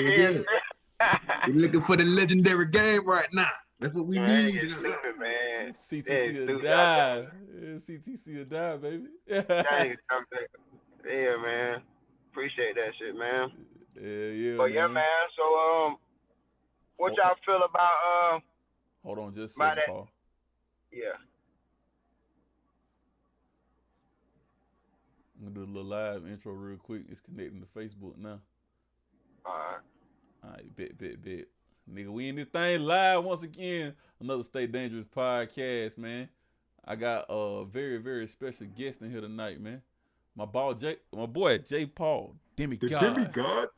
Yeah. We're looking for the legendary game right now. That's what we need. Stupid, man. CTC will die. CTC will die, baby. Yeah, man. Appreciate that shit, man. Yeah, but man. Yeah, man. So what y'all feel about Hold on just a second, Paul. Yeah. I'm gonna do a little live intro real quick. It's connecting to Facebook now. Alright, bet. Nigga, we in this thing live once again. Another Stay Dangerous podcast, man. I got a very, very special guest in here tonight, man. My boy J Paul, Demigod. The Demigod?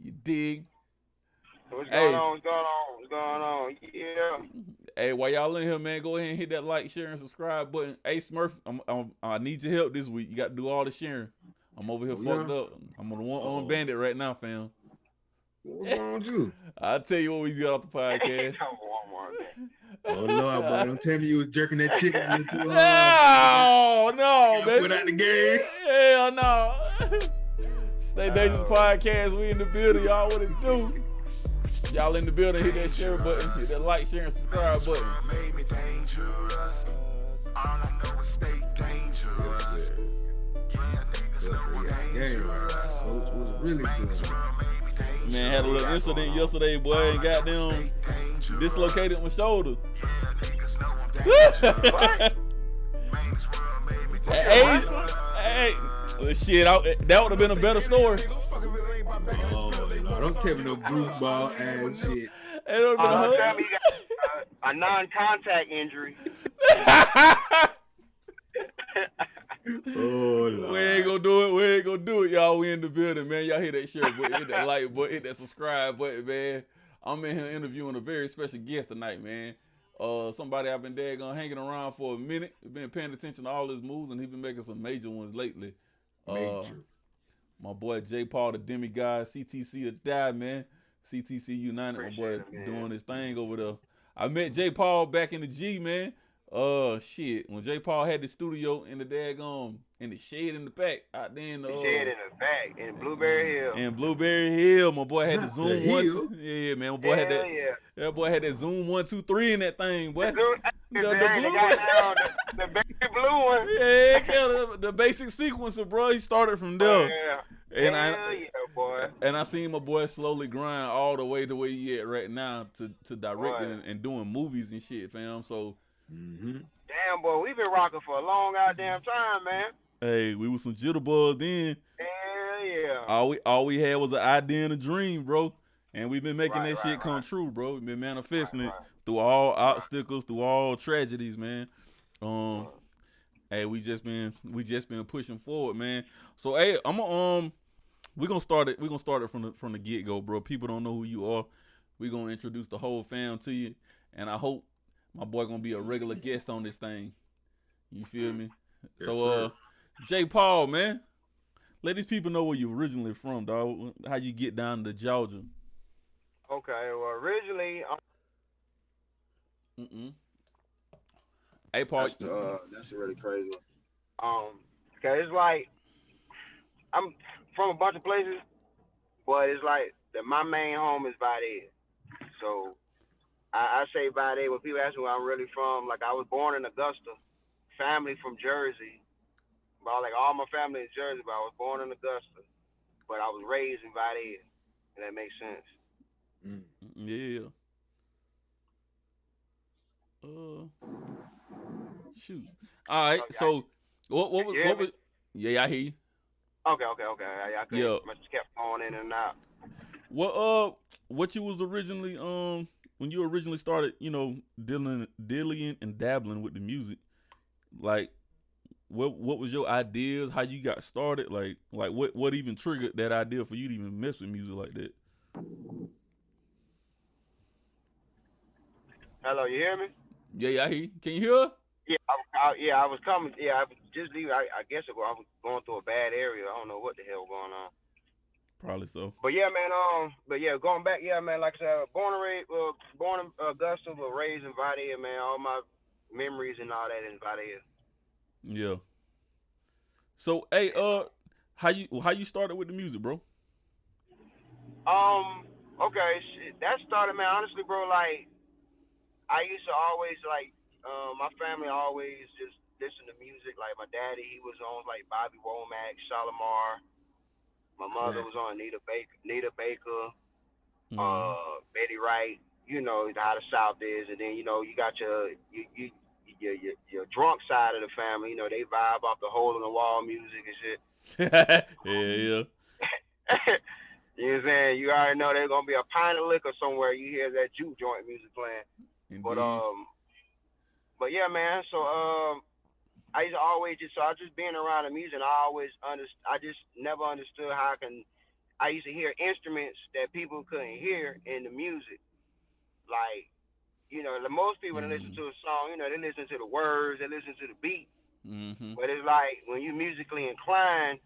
You dig? What's going on? Yeah. Hey, while y'all in here, man, go ahead and hit that like, share, and subscribe button. Hey, Smurf, I need your help this week. You got to do all the sharing. I'm over here fucked up. I'm on the one bandit right now, fam. What's wrong with you? I'll tell you what we got off the podcast. Oh, Lord, boy, don't tell me you was jerking that chicken a little too hard. No, baby. Put out the game. Hell no. Stay Dangerous podcast. We in the building. Y'all what it do? Y'all in the building, hit that share button, hit that like, share, and subscribe button. Made me dangerous. All I know is stay dangerous. Yeah, niggas know I'm dangerous. It was really good. Man, had a little incident yesterday, boy, and goddamn dislocated my shoulder. Hey, shit, that would have been a better story. Oh, don't tell me no goofball ass shit. Tell me you got a non-contact injury. Oh, Lord. We ain't gonna do it, y'all. We in the building, man. Y'all hit that share button, hit that like button, hit that subscribe button, man. I'm in here interviewing a very special guest tonight, man. Somebody I've been hanging around for a minute. Been paying attention to all his moves, and he been making some major ones lately. My boy J Paul, the Demigod, CTC will die, man. CTC United, my boy, doing his thing over there. I met J Paul back in the G, man. Shit, when J Paul had the studio in the daggone in the shed in the back out there in the shed in the back in Blueberry Hill. In Blueberry Hill, my boy had the Zoom one. Yeah, man, my boy had that. Yeah. That boy had that Zoom 1, 2, 3 in that thing, boy. The basic blue one. Yeah, the basic sequencer, bro. He started from there. Boy. And I seen my boy slowly grind all the way he at right now to directing and doing movies and shit, fam. So. Mm-hmm. Damn, boy, we've been rocking for a long goddamn time, man. Hey, we was some jitterbugs then. Hell yeah. All we had was an idea and a dream, bro. And we've been making that shit come true, bro. We've been manifesting it through all obstacles, through all tragedies, man. Hey, we just been pushing forward, man. So hey, we're gonna start it from the get-go, bro. People don't know who you are. We're gonna introduce the whole fam to you, and I hope my boy gonna be a regular guest on this thing. You feel me? Yes, so J Paul, man, let these people know where you originally from, dog. How you get down to Georgia? Okay, well originally Hey Paul, that's a really crazy one. Okay, it's like I'm from a bunch of places, but it's like my main home is Valdez. So I say Valdez when people ask me where I'm really from. Like I was born in Augusta, family from Jersey. But like all my family is Jersey, but I was born in Augusta. But I was raised in Valdez. If that makes sense. Yeah. Shoot. All right. So what was? Yeah, I hear you. Okay. I just kept going in and out. What you was originally when you originally started, you know, dealing and dabbling with the music, like what was your ideas? How you got started? Like what even triggered that idea for you to even mess with music like that? Hello, you hear me? Yeah, I hear you. Can you hear? Yeah, I was coming. Yeah, I was just leaving. I guess I was going through a bad area. I don't know what the hell going on. Probably so. But yeah, man. Going back. Yeah, man. Like I said, born in Augusta, but raised in Valdez, man. All my memories and all that in Valdez. Yeah. So, hey, how you started with the music, bro? Okay, shit, that started, man. Honestly, bro, like I used to always like, my family always just listen to music. Like my daddy, he was on like Bobby Womack, Shalimar. My mother Classic. was on Nita Baker, Mm-hmm. Betty Wright. You know how the South is, and then you know you got your drunk side of the family. You know they vibe off the hole in the wall music and shit. Yeah, yeah. You know what I'm saying? You already know there's gonna be a pint of liquor somewhere. You hear that juke joint music playing. But Indeed. um, but yeah, man. So I used to always just so I just being around the music. I just never understood how I used to hear instruments that people couldn't hear in the music. Like most people that listen Mm. to a song, they listen to the words, they listen to the beat. Mm-hmm. But it's like when you musically inclined,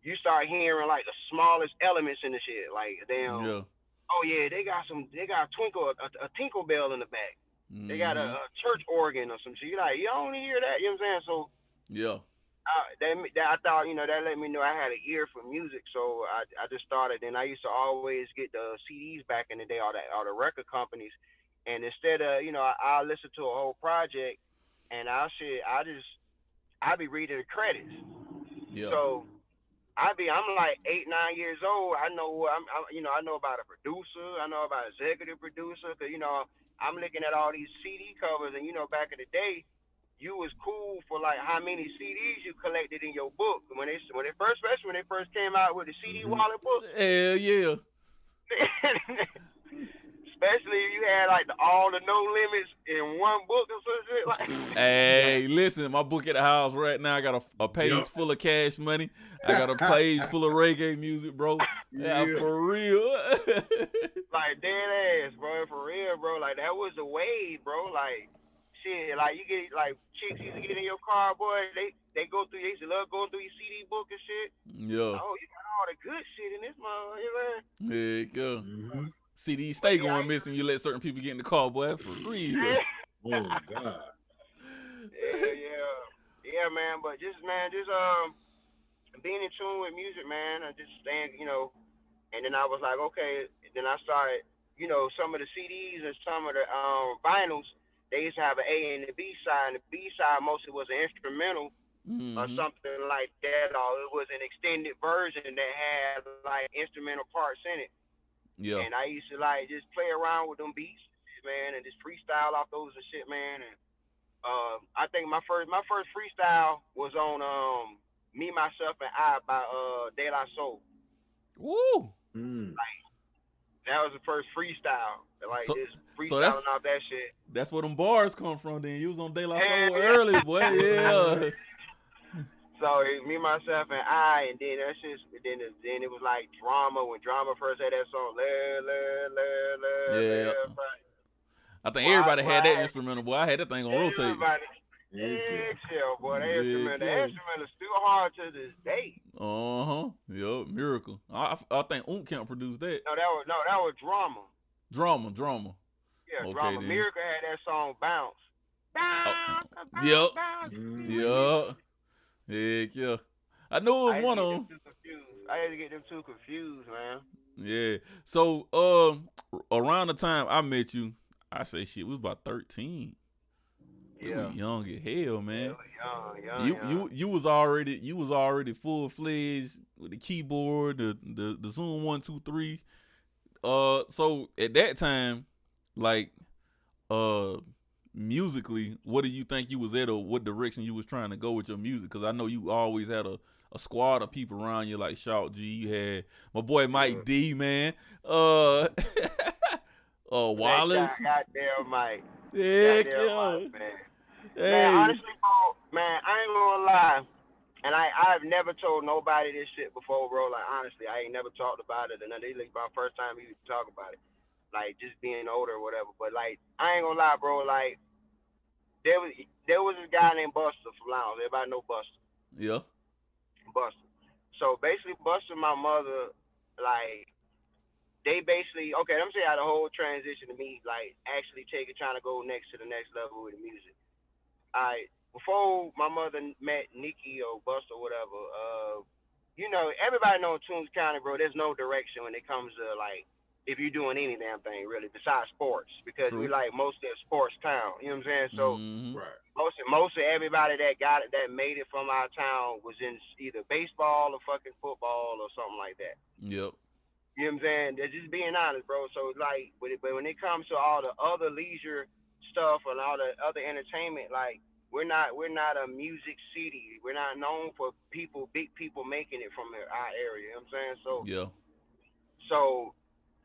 you start hearing like the smallest elements in the shit. Like damn, Yeah. oh yeah, they got a tinkle bell in the back. They got Mm-hmm. a church organ or some shit. You like you don't hear that. You know what I'm saying? So Yeah. I thought that let me know I had an ear for music. So I just started. And I used to always get the CDs back in the day, all the record companies. And instead of I listen to a whole project, and I be reading the credits. Yeah. So I'm like 8, 9 years old. I know I know about a producer. I know about executive producer. Cause I'm looking at all these CD covers, and back in the day, you was cool for like how many CDs you collected in your book. Especially when they first came out with the CD Mm-hmm. wallet books. Hell yeah. Especially if you had like all the no limits in one book or some shit like. Hey, listen, my book at the house right now. I got a page Yep. full of Cash Money. I got a page full of reggae music, bro. Yeah, Yeah. for real. Like dead ass, bro, for real, bro. Like that was the wave, bro. Like shit, like you get like chicks used to get in your car, boy. They used to love going through your CD book and shit. Yeah. Oh, you got all the good shit in this motherfucker, man. Heck yeah. Mm-hmm. CD But stay yeah, going missing. You let certain people get in the car, boy, for real. Oh God. yeah, yeah, yeah, man. But just being in tune with music, man. I just staying. And then I was like, okay. Then I started, some of the CDs and some of the vinyls. They used to have an A and a B side, and the B side mostly was an instrumental or Mm-hmm. something like that, or it was an extended version that had like instrumental parts in it. Yeah. And I used to like just play around with them beats, man, and just freestyle off those and shit, man. And I think my first freestyle was on Me, Myself, and I by De La Soul. Woo. Mm. That was the first freestyle. Like So just so freestyling off that shit. that's where them bars come from. Then you was on De La Hell Soul yeah. early, boy. What? Yeah. So me, myself, and I, and then that's just then it was like drama when drama first had that song. Yeah. I think Boy, everybody boy, had that instrumental, boy. I had that thing on rotate. everybody, Heck yeah. boy, Heck the yeah. instrument is still hard to this day. Uh-huh. Yup. Miracle. I think Camp produced that. That was drama. Drama. Yeah, Okay drama. then. Miracle had that song Bounce. Oh, Bounce, yep. bounce, bounce. Mm-hmm. Yup. Heck yeah. I knew it was I had to one get of them them. too confused. I had to get them too confused, man. Yeah. So around the time I met you, I say shit, we was about 13. We were Yeah. young as hell, man. Young. You was already full fledged with the keyboard, the Zoom 1 2 3. So at that time, like musically, what do you think you was at, or what direction you was trying to go with your music? Because I know you always had a squad of people around you, like Shout G. You had my boy Mike D, man. Wallace. That goddamn Mike. Heck Goddamn yeah. Mike, man. Man, Hey. honestly, bro, man, I ain't gonna lie. And I've never told nobody this shit before, bro. Like, honestly, I ain't never talked about it. And this is my first time even talk about it. Like, just being older or whatever. But, like, I ain't gonna lie, bro. Like, there was this guy named Buster from Lounge. Everybody know Buster. Yeah. Buster. So, basically, Buster and my mother, like, they basically, okay, let me say how the whole transition to me, like, actually trying to go next to the next level with the music. Before my mother met Nikki or Buster or whatever, everybody knows Toombs County, bro. There's no direction when it comes to like if you're doing any damn thing really besides sports, because True. we like mostly a sports town. You know what I'm saying? So Right. most of everybody that got it, that made it from our town was in either baseball or fucking football or something like that. Yep. You know what I'm saying? They're just being honest, bro. So like, but when it comes to all the other leisure stuff and all the other entertainment, like we're not a music city. We're not known for big people making it from our area. You know what I'm saying? Yeah. So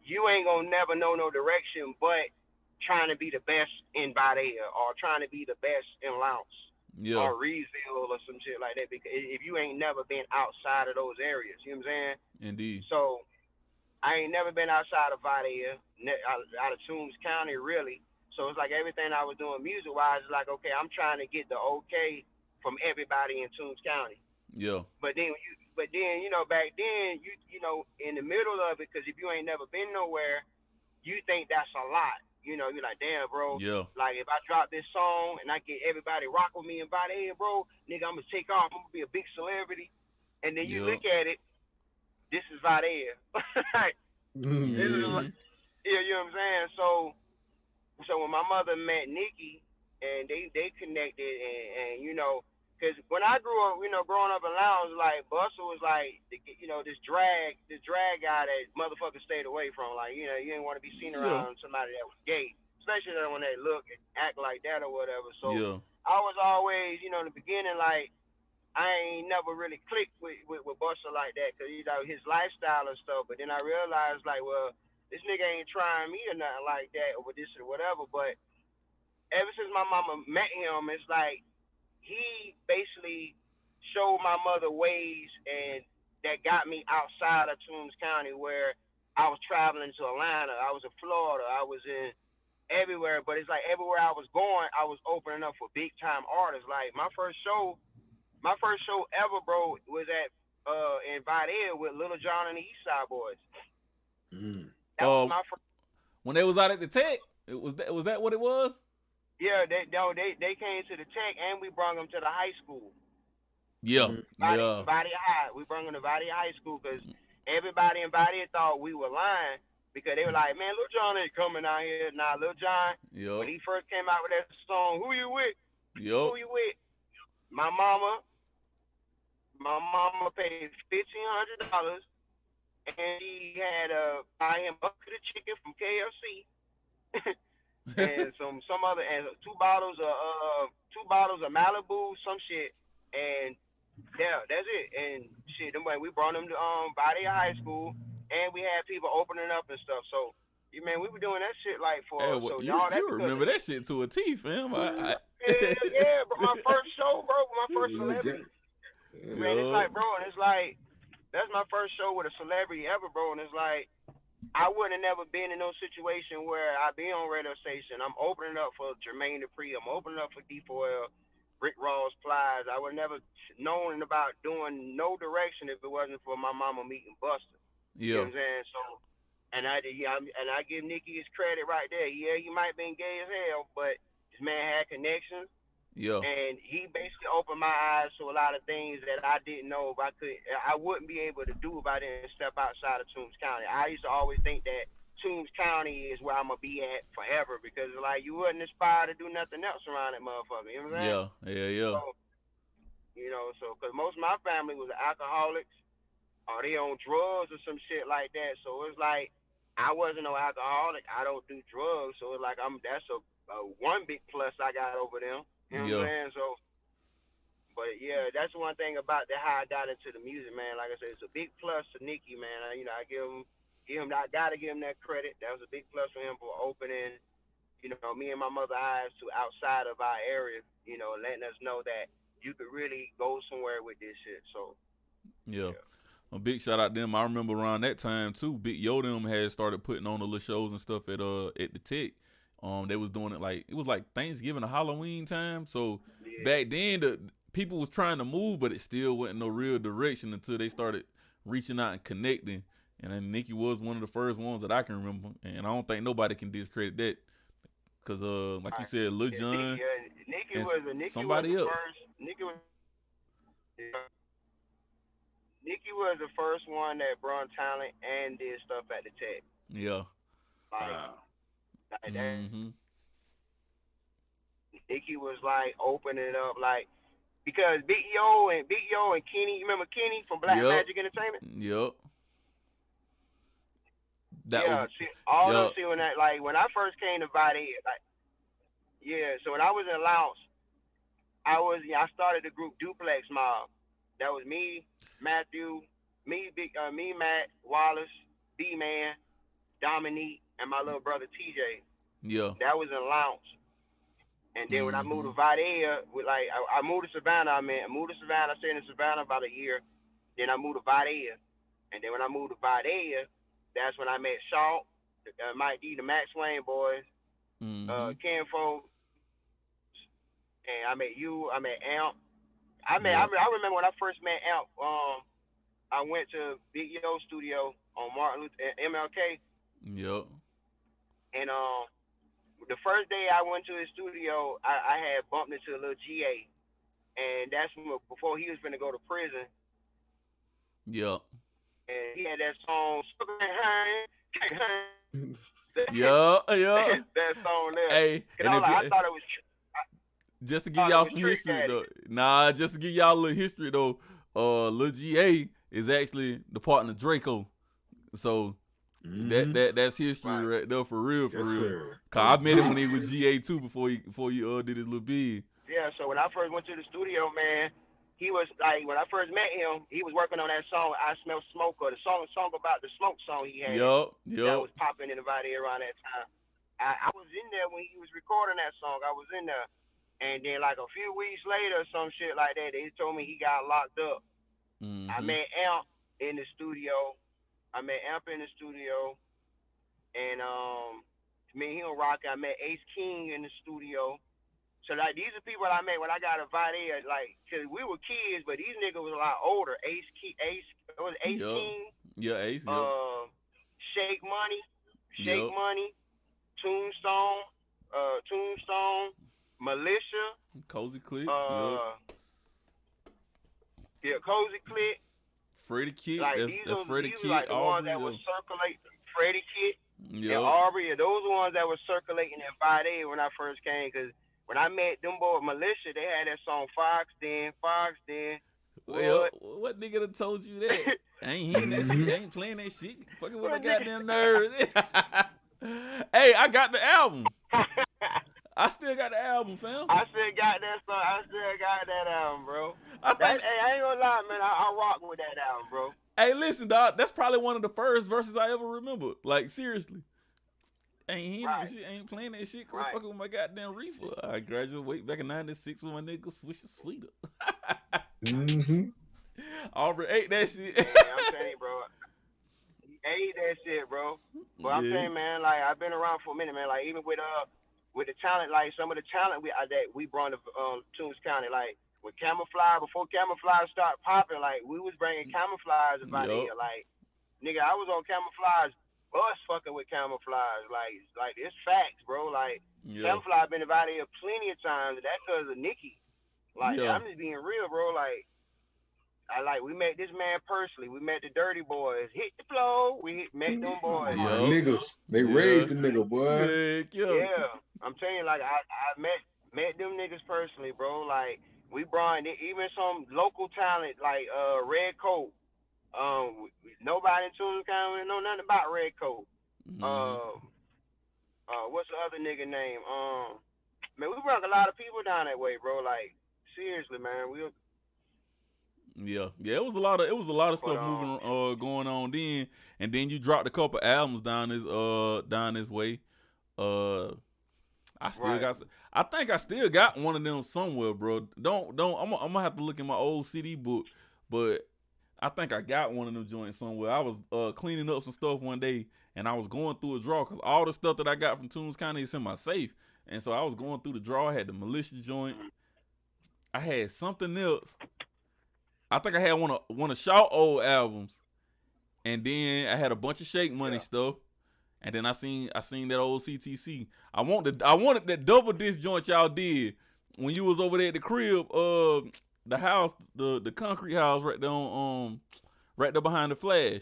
you ain't gonna never know no direction, but trying to be the best in Badea or trying to be the best in Lounce Yeah. or Reesville or some shit like that. Because if you ain't never been outside of those areas, you know what I'm saying? Indeed. So I ain't never been outside of Badea, out of Toombs County, really. So it's like everything I was doing music-wise is like, okay, I'm trying to get the okay from everybody in Toombs County. Yeah. But then back then, you know, in the middle of it, because if you ain't never been nowhere, you think that's a lot. You know, you're like, damn, bro. Yeah. Like, if I drop this song and I get everybody rock with me and Badea, bro, nigga, I'm going to take off. I'm going to be a big celebrity. And then you look at it, this is Badea. This is, you know what I'm saying? So when my mother met Nikki and they connected and you know, because when I grew up, you know, growing up in Lounge, like Buster was like, you know, this drag guy that motherfuckers stayed away from. Like, you know, you didn't want to be seen around somebody that was gay, especially when they look and act like that or whatever. So I was always, you know, in the beginning, like, I ain't never really clicked with Buster like that because, you know, his lifestyle and stuff. But then I realized, like, well, this nigga ain't trying me or nothing like that or this or whatever. But ever since my mama met him, it's like he basically showed my mother ways and that got me outside of Toombs County, where I was traveling to Atlanta. I was in Florida. I was in everywhere. But it's like everywhere I was going, I was opening up for big-time artists. Like, my first show ever, bro, was at in Badea with Little John and the East Side Boys. That was my first. When they was out at the Tech, was that what it was? Yeah, they came to the Tech and we brought them to the high school. Yeah, Badea High. We brought them to Badea High School because everybody in Badea thought we were lying because they were like, man, Little John ain't coming out here. Nah, Little John, when he first came out with that song, Who You With? Who You With? My mama paid $1,500 and he had buy him a bucket of chicken from KFC and some other and two bottles of Malibu, some shit, and yeah, that's it. And shit, we brought him to Badea High School and we had people opening up and stuff. So man, we were doing that shit like for you remember that shit to a T, fam. Yeah, but my first show, bro, my first celebrity. Man, it's like, bro, and it's like, that's my first show with a celebrity ever, bro, and it's like, I wouldn't have never been in no situation where I be on radio station. I'm opening up for Jermaine Dupri. I'm opening up for D4L, Rick Ross, Plies. I would never known about doing no direction if it wasn't for my mama meeting Buster. You know what I'm saying? So, and I give Nicky his credit right there. Yeah, he might have been gay as hell, but this man had connections. Yeah. And he basically opened my eyes to a lot of things that I didn't know if I wouldn't be able to do if I didn't step outside of Toombs County. I used to always think that Toombs County is where I'm going to be at forever because, like, you wouldn't aspire to do nothing else around that motherfucker. You know what I'm saying? Yeah. So, you know, because most of my family was alcoholics or they on drugs or some shit like that. So it's like, I wasn't no alcoholic. I don't do drugs. So it's like, that's a one big plus I got over them. You know what I'm saying? So, but yeah, that's one thing about how I got into the music, man. Like I said, it's a big plus to Nicky, man. You know, I gotta give him that credit. That was a big plus for him for opening, you know, me and my mother eyes to outside of our area, you know, letting us know that you could really go somewhere with this shit. So, yeah. A big shout out to them. I remember around that time too, Big Yo them had started putting on the little shows and stuff at the Tech. They was doing it it was like Thanksgiving or Halloween time. So back then the people was trying to move, but it still wasn't no real direction until they started reaching out and connecting. And then Nicky was one of the first ones that I can remember. And I don't think nobody can discredit that. Cause like you said, Lil Jon Nicky somebody else. Nicky was the first one that brought talent and did stuff at the Tech. Yeah. Wow. Like that. Mm-hmm. Nicky was like opening it up, like because Big Yo and Kenny, you remember Kenny from Black Yep. Magic Entertainment? Yep. That Yeah, was. see, all them, Yep. see, when I first came to Vade, like, yeah, so when I was in Laos, I started the group Duplex Mob. That was me, Matthew, me, Matt, Wallace, B-Man, Dominique, and my little brother TJ. Yeah. That was in Laos. And then when I moved to Mm-hmm. Vade, I moved to Savannah, I moved to Savannah, I stayed in Savannah about a year. Then I moved to Vade. And then when I moved to Vade, that's when I met Shaw, Mike D, the Max Wayne boys, Mm-hmm. Ken Folk, and I met you. I met Amp. I Yep. remember when I first met Amp. I went to Big Yo studio on Martin Luther MLK, Yep. and the first day I went to his studio, I had bumped into a little GA, and that's before he was gonna go to prison. Yep. And he had that song. Yeah. Yeah. That song there. Hey, and I thought it was. just to give y'all some Trick history Daddy. though. Nah, just to give y'all a little history though. Lil GA is actually the partner Draco. So that's history right there for real, Yes, real. sir. Cause I met him when he was GA too before he did his little bid. Yeah, so when I first went to the studio, man, he was like, when I first met him, he was working on that song I Smell Smoke, or the song about the smoke song he had. Yup. That was popping in the body around that time. I was in there when he was recording that song. I was in there. And then like a few weeks later, some shit like that, they told me he got locked up. Mm-hmm. I met Amp in the studio. And me and him rocking. I met Ace King in the studio. So like these are people I met when I got a Vade, like, cause we were kids, but these niggas was a lot older. Ace King, Yeah, Ace. Shake Money, Yup. Tombstone, Militia, Cozy Click. Yeah, Cozy Click. Freddie Kid. Like That's Freddie Kid. like the ones that was circulating. Freddie Kid and Aubrey, those ones that were circulating in Vade when I first came, cause when I met them boys Militia, they had that song Fox Den. Well, what nigga done told you that? Ain't hearing that shit. Ain't playing that shit. Fucking with my goddamn nerves. Hey, I got the album. I still got the album, fam. I still got that song. I still got that album, bro. I ain't gonna lie, man. I rock with that album, bro. Hey, listen, dog. That's probably one of the first verses I ever remember. Like, seriously. Ain't hearing that shit. Ain't playing that shit. Quit fucking with my goddamn reefer. I graduated back in '96 with my nigga Swisher Sweeter. Aubrey ate that shit. Yeah, I'm saying, bro. He ate that shit, bro. But I'm saying, man, like, I've been around for a minute, man. Like, even with the talent, like some of the talent that we brought to Toombs County, like with Camouflage, before Camouflage started popping, like we was bringing Camouflage about here. Like, nigga, I was on Camouflage, bus fucking with Camouflage. Like it's facts, bro. Like Camouflage been about here plenty of times. That's because of Nikki. Like, I'm just being real, bro. Like, we met this man personally. We met the Dirty Boys. Hit the flow. We met them boys. Niggas. They raised the nigga, boy. Yeah. I'm telling you, like, I met them niggas personally, bro. Like, we brought even some local talent, like Red Coat. Nobody in Toombs County know nothing about Red Coat. What's the other nigga name? Man, we brought a lot of people down that way, bro. Like, seriously, man. It was a lot of stuff moving going on then, and then you dropped a couple albums down this way. I think I still got one of them somewhere, bro. I'm gonna have to look in my old CD book, but I think I got one of them joints somewhere. I was cleaning up some stuff one day, and I was going through a drawer because all the stuff that I got from Toombs County is in my safe, and so I was going through the drawer. I had the Militia joint. I had something else. I think I had one of Shaw old albums, and then I had a bunch of Shake Money stuff, and then I seen that old CTC. I wanted that double disc joint y'all did when you was over there at the crib, the house, the concrete house right there on right there behind the Flash.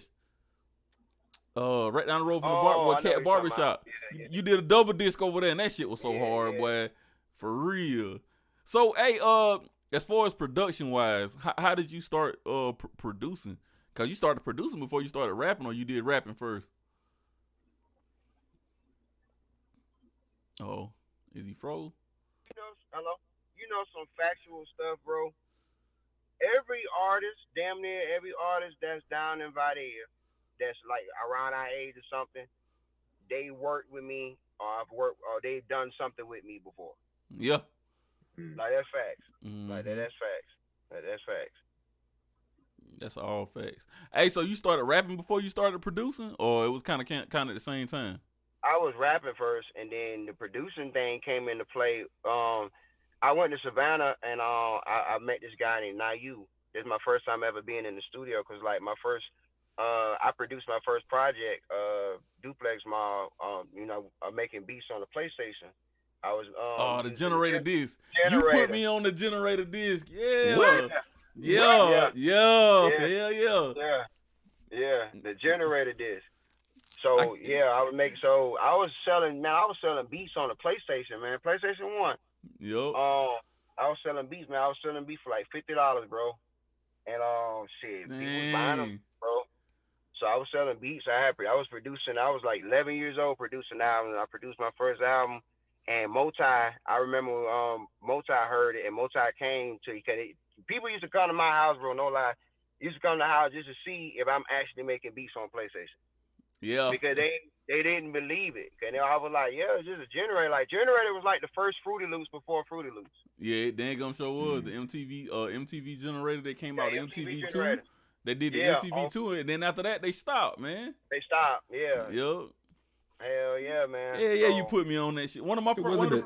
Right down the road from the I know what Cat you're talking about. Barbershop. Yeah. You did a double disc over there, and that shit was so hard, boy. For real. So, hey, as far as production wise, how did you start producing? Cause you started producing before you started rapping, or you did rapping first? Oh, is he froze? Hello. Some factual stuff, bro. Damn near every artist that's down in Vidalia, that's like around our age or something, they worked with me, or they've done something with me before. Yeah. Like that's facts. Mm-hmm. Like that's facts. That's facts. That's all facts. Hey, so you started rapping before you started producing, or it was kind of at the same time? I was rapping first, and then the producing thing came into play. I went to Savannah, and I met this guy named Nayu. This is my first time ever being in the studio, because like I produced my first project, Duplex Mall. Making beats on the PlayStation. I was the generator disc. Generator. You put me on the generator disc. Yeah. What? Yeah. Yeah. Hell yeah. Yeah. The generator disc. So I was selling beats on the PlayStation, man. PlayStation 1. Yep. I was selling beats, man. I was selling beats for like $50, bro. And shit, people was buying them, bro. So I was selling beats. I was producing. I was like 11 years old producing albums. I produced my first album. And Moti, I remember Moti heard it, and Moti came to, because people used to come to my house, bro, no lie. Used to come to the house just to see if I'm actually making beats on PlayStation. Yeah. Because they didn't believe it. And I was like, yeah, it's just a generator. Like, generator was like the first Fruity Loops before Fruity Loops. Yeah, dang gum show was the MTV generator that came out, the MTV 2. They did the MTV 2, and then after that they stopped, man. They stopped, yeah. Yep. Hell yeah, man. Yeah, you put me on that shit. One of my first,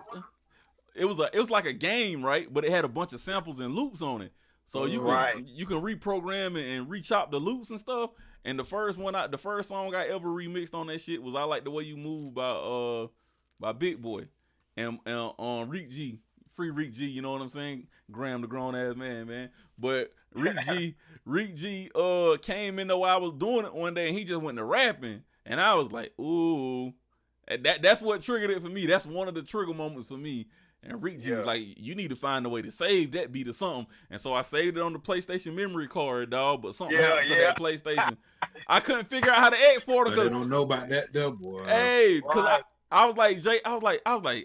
it was like a game, right? But it had a bunch of samples and loops on it. So you can reprogram and re-chop the loops and stuff. And the first song I ever remixed on that shit was "I Like the Way You Move" by Big Boy, and on Reek G, free Reek G. You know what I'm saying? Graham the grown ass man. But Reek G came in while I was doing it one day, and he just went to rapping, and I was like, ooh, that's what triggered it for me. That's one of the trigger moments for me. And Reek G was like, you need to find a way to save that beat or something. And so I saved it on the PlayStation memory card, dog. But something happened to that PlayStation. I couldn't figure out how to export it. They don't know about that, though, boy. Hey, because I was like,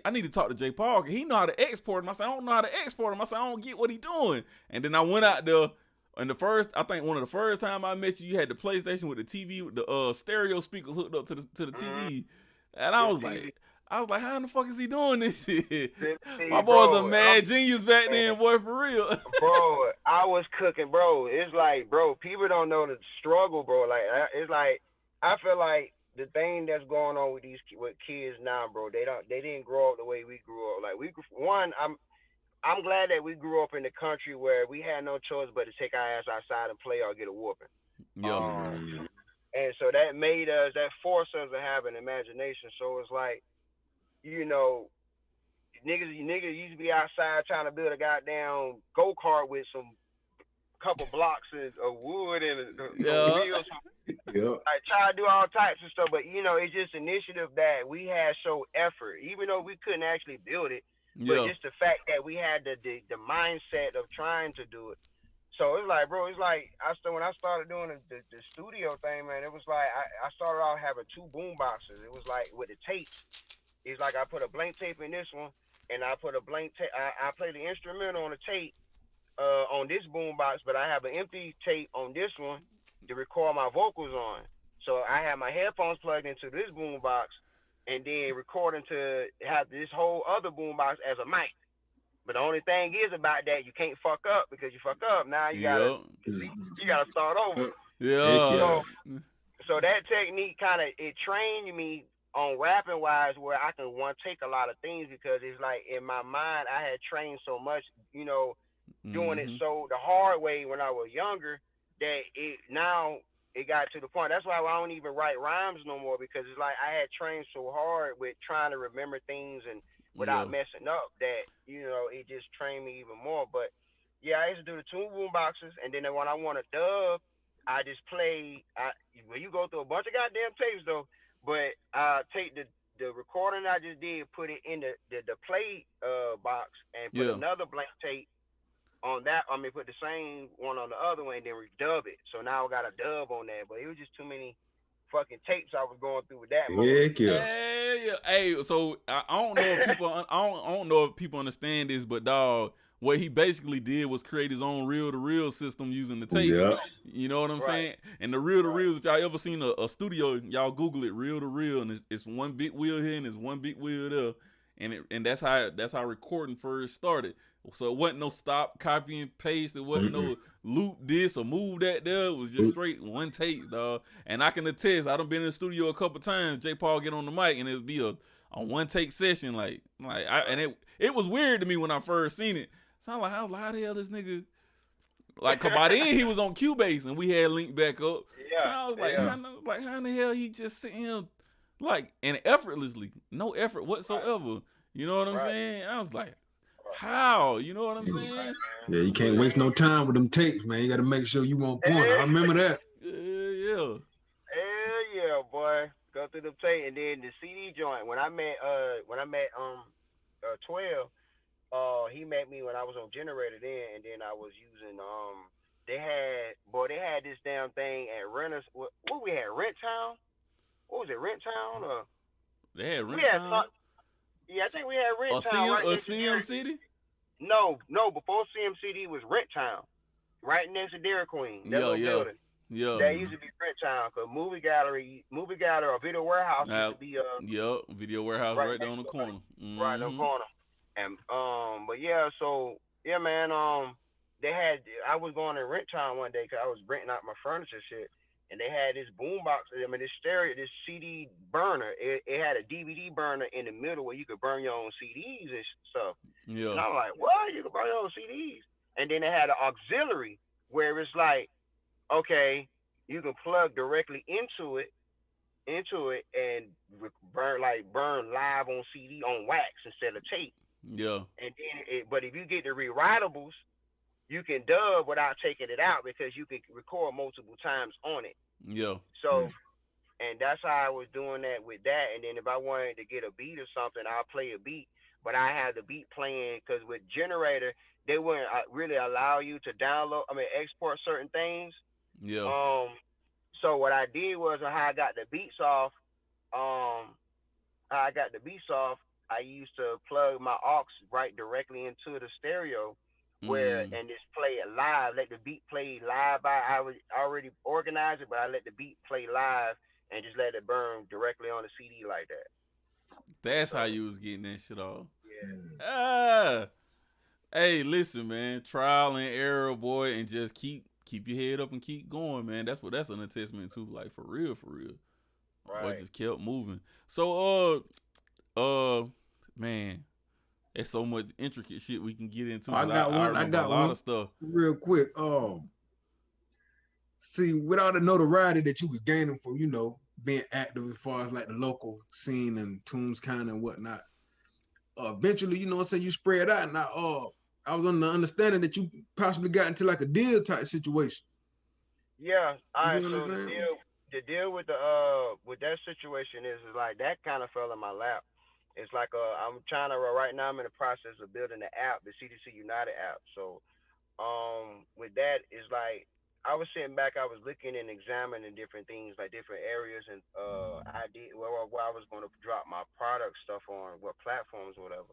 I need to talk to Jay Paul. He know how to export him. I said, I don't know how to export him. I said, I don't get what he doing. And then I went out there. And I think one of the first time I met you had the PlayStation with the TV, with the stereo speakers hooked up to the TV. And I was like, how in the fuck is he doing this shit? My boy's a mad genius back then, boy, for real. Bro, I was cooking, bro. It's like, bro, people don't know the struggle, bro. Like, it's like, I feel like the thing that's going on with kids now, bro, they didn't grow up the way we grew up. Like, I'm glad that we grew up in the country where we had no choice but to take our ass outside and play or get a whooping. Yeah. And so that forced us to have an imagination. So it's like, niggas used to be outside trying to build a goddamn go-kart with some couple blocks of wood and wheels. Like, try to do all types of stuff, but it's just initiative that we had show effort, even though we couldn't actually build it. But just the fact that we had the mindset of trying to do it. So it's like, bro, when I started doing the studio thing, man, it was like I started off having 2 boom boxes. It was like with the tapes. It's like I put a blank tape in this one, and I put a blank tape. I play the instrumental on the tape on this boom box, but I have an empty tape on this one to record my vocals on. So I have my headphones plugged into this boom box, and then recording to have this whole other boom box as a mic. But the only thing is about that, you can't fuck up, because you fuck up, now you gotta start over. Yeah. So that technique it trained me on rapping wise, where I can take a lot of things, because it's like in my mind I had trained so much, doing it so the hard way when I was younger, that it got to the point. That's why I don't even write rhymes no more, because it's like I had trained so hard with trying to remember things and without messing up, that it just trained me even more. But yeah, I used to do the 2 boom boxes, and then when I want a dub, I just play. Well, you go through a bunch of goddamn tapes though, but I take the recording I just did, put it in the play box, and put Yeah. another blank tape on that. I mean, put the same one on the other one, and then redub it. So now I got a dub on that, but it was just too many fucking tapes I was going through with that mode. Heck yeah. Hey, yeah. Hey, so I don't know if people I don't know if people understand this, but dog, what he basically did was create his own reel-to-reel system using the tapes. Yeah. You know what I'm Right. saying? And the reel-to-reels, if y'all ever seen a studio, y'all Google it, reel-to-reel, and it's one big wheel here and it's one big wheel there, and that's how recording first started. So it wasn't no stop, copy and paste. It wasn't no loop this or move that there. It was just straight one take, dog. And I can attest, I done been in the studio a couple times. J. Paul get on the mic and it'd be a one take session, and it was weird to me when I first seen it. So I was like, how the hell this nigga? Like, cause by then he was on Cubase and we had linked back up. Yeah. So I was like, how in the hell he just sitting here, like, and effortlessly, no effort whatsoever. You know what I'm saying? I was like, how? You know what I'm saying? Yeah, you can't waste no time with them tapes, man. You got to make sure you on point. I remember that. Yeah. Hell yeah, boy. Go through the tape, and then the CD joint. When I met 12, he met me when I was on Generator then, and then I was using they had this damn thing at Renters. What we had, Rent Town? What was it, Rent Town? Or They had Rent Town? Yeah, I think we had Rent Town. Right next to CM City? No, before CMCD was Rent Town, right next to Dairy Queen. That little building. Yeah. That used to be Rent Town, cause movie gallery or Video Warehouse used to be Video Warehouse right there on the corner. Right on the corner. And but yeah, so yeah, man, I was going to Rent Town one day because I was renting out my furniture shit. And they had this boombox, this stereo, this CD burner. It had a DVD burner in the middle where you could burn your own CDs and stuff. Yeah. And I'm like, what? You can burn your own CDs? And then they had an auxiliary where it's like, okay, you can plug directly into it, and burn live on CD on wax instead of tape. Yeah. And then, but if you get the rewritables, you can dub without taking it out because you can record multiple times on it. Yeah. So, and that's how I was doing that with that. And then if I wanted to get a beat or something, I'll play a beat, but I had the beat playing because with Generator, they wouldn't really allow you to export certain things. Yeah. So what I did was how I got the beats off. I used to plug my aux right directly into the stereo. And just play it live, let the beat play live. I would already organize it, but I let the beat play live and just let it burn directly on the CD like that. That's how you was getting that shit off. Yeah. Hey, listen, man, trial and error, boy, and just keep your head up and keep going, man. That's an attestament to, like, for real. Right. Boy, just kept moving. So, man. There's so much intricate shit we can get into. I got a lot of stuff. Real quick. See, with all the notoriety that you was gaining from, being active as far as like the local scene and Toombs County and whatnot, eventually, you spread out. And I was on the understanding that you possibly got into like a deal type situation. Yeah. So the deal with that situation is like that kind of fell in my lap. It's like I'm trying to right now. I'm in the process of building the app, the CDC United app. So, with that, it's like I was sitting back, I was looking and examining different things, like different areas, and I did where I was going to drop my product stuff on, what platforms, or whatever.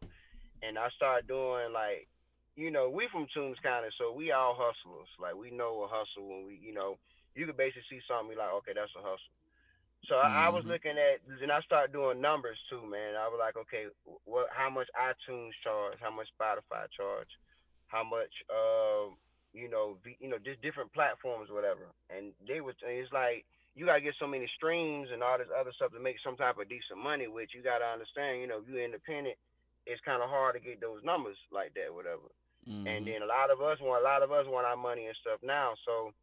And I started doing like, we from Toombs County, so we all hustlers. Like we know a hustle when we, you could basically see something, be like, okay, that's a hustle. So I was looking at, and I started doing numbers too, man. I was like, okay, how much iTunes charge, how much Spotify charge, how much, just different platforms, whatever. And it's like you gotta get so many streams and all this other stuff to make some type of decent money. Which you gotta understand, if you're independent, it's kind of hard to get those numbers like that, whatever. And then a lot of us want our money and stuff now, so.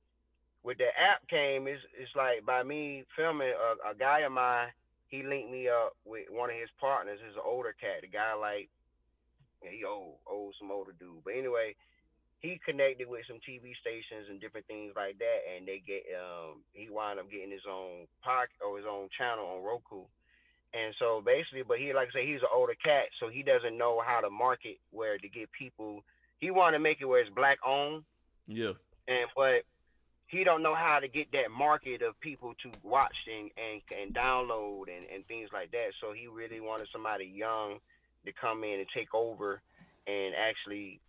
With the app came, it's like by me filming, a guy of mine, he linked me up with one of his partners. He's an older cat. The guy he old, some older dude. But anyway, he connected with some TV stations and different things like that, and he wound up getting his own his own channel on Roku. And so basically, but he, like I say, he's an older cat, so he doesn't know how to market where to get people. He want to make it where it's black owned, Yeah. but he don't know how to get that market of people to watch and download and things like that. So he really wanted somebody young to come in and take over and actually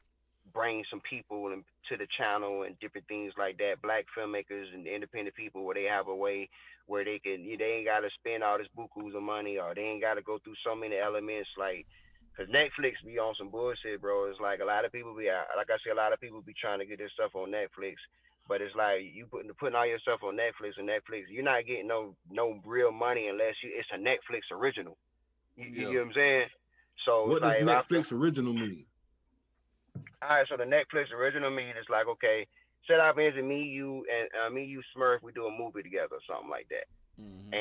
bring some people to the channel and different things like that. Black filmmakers and independent people where they have a way where they ain't got to spend all this bukus of money, or they ain't got to go through so many elements like. Cause Netflix be on some bullshit, bro. It's like a lot of people be, like I said, a lot of people be trying to get this stuff on Netflix, but it's like you putting all your stuff on Netflix, and Netflix, you're not getting no real money unless it's a Netflix original. You Yeah. get what I'm saying? So What it's does like Netflix original mean? all right, so the Netflix original mean is like, okay, set up as me, you, Smurf, we do a movie together or something like that. Mm-hmm.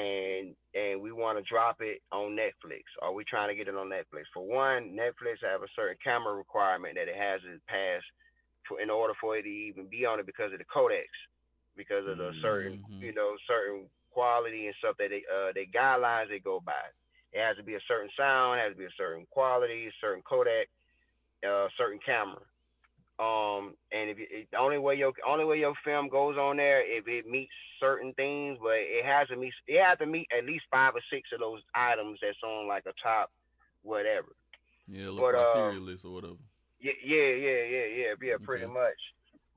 And we want to drop it on Netflix, or we trying to get it on Netflix. For one, Netflix have a certain camera requirement that it has to pass in order for it to even be on it because of the codecs, because of the certain Mm-hmm. certain quality and stuff that they guidelines they go by. It has to be a certain sound, it has to be a certain quality, certain codec, certain camera. And if the only way your film goes on there if it meets certain things, but it has to meet at least 5 or 6 of those items that's on like a top whatever. Yeah, a little But criteria list or whatever. yeah, pretty Okay. much.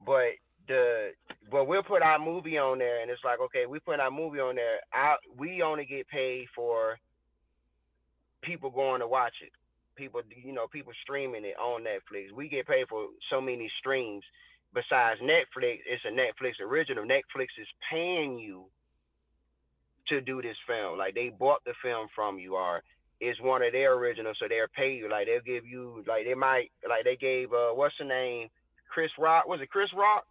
But the but we'll put our movie on there, and it's like, okay, we put our movie on there. We only get paid for people going to watch it. People streaming it on Netflix. We get paid for so many streams. Besides Netflix, it's a Netflix original. Netflix is paying you to do this film. Like they bought the film from you, or it's one of their originals, so they'll pay you. Like they'll give you, like they might, like they gave, what's the name? Chris Rock. Was it Chris Rock?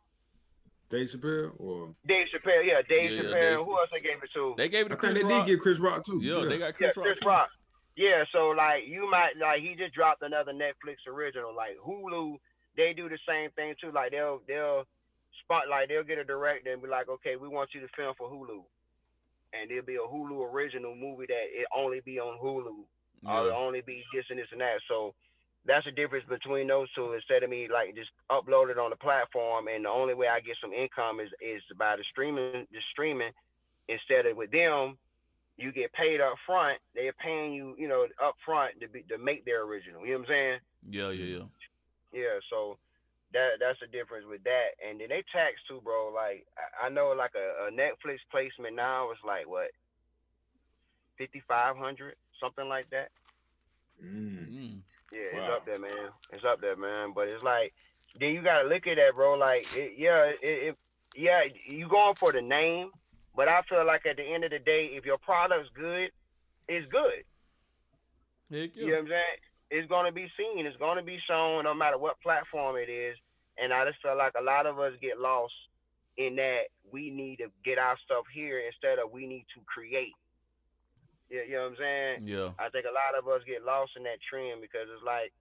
Dave Chappelle or Dave Chappelle. Yeah, Dave Yeah, yeah. Chappelle. Who else they gave it to? They gave it I to think Chris they did Rock. get Chris Rock too. Yeah, Yeah. they got Yeah, Chris Rock Chris too. Rock. Yeah, so like you might like he just dropped another Netflix original. Like Hulu, they do the same thing too. Like they'll get a director and be like, okay, we want you to film for Hulu, and there'll be a Hulu original movie that it only be on Hulu, or Yeah. it only be this and this and that. So that's the difference between those two. Instead of me like just upload it on the platform, and the only way I get some income is by the streaming. Instead of with them, you get paid up front. They're paying you, up front to make their original. You know what I'm saying? Yeah, yeah, yeah. Yeah. So that's the difference with that. And then they tax too, bro. Like I know, like a Netflix placement now is like what 5,500, something like that. Mm. Mm. Yeah, it's Wow. up there, man. It's up there, man. But it's like then you gotta look at that, bro. Like yeah, you going for the name, but I feel like at the end of the day, if your product's good, it's good. Heck You yeah. know what I'm saying? It's gonna be seen. It's gonna be shown, no matter what platform it is. And I just feel like a lot of us get lost in that we need to get our stuff here instead of we need to create. You know what I'm saying? Yeah. I think a lot of us get lost in that trend because it's like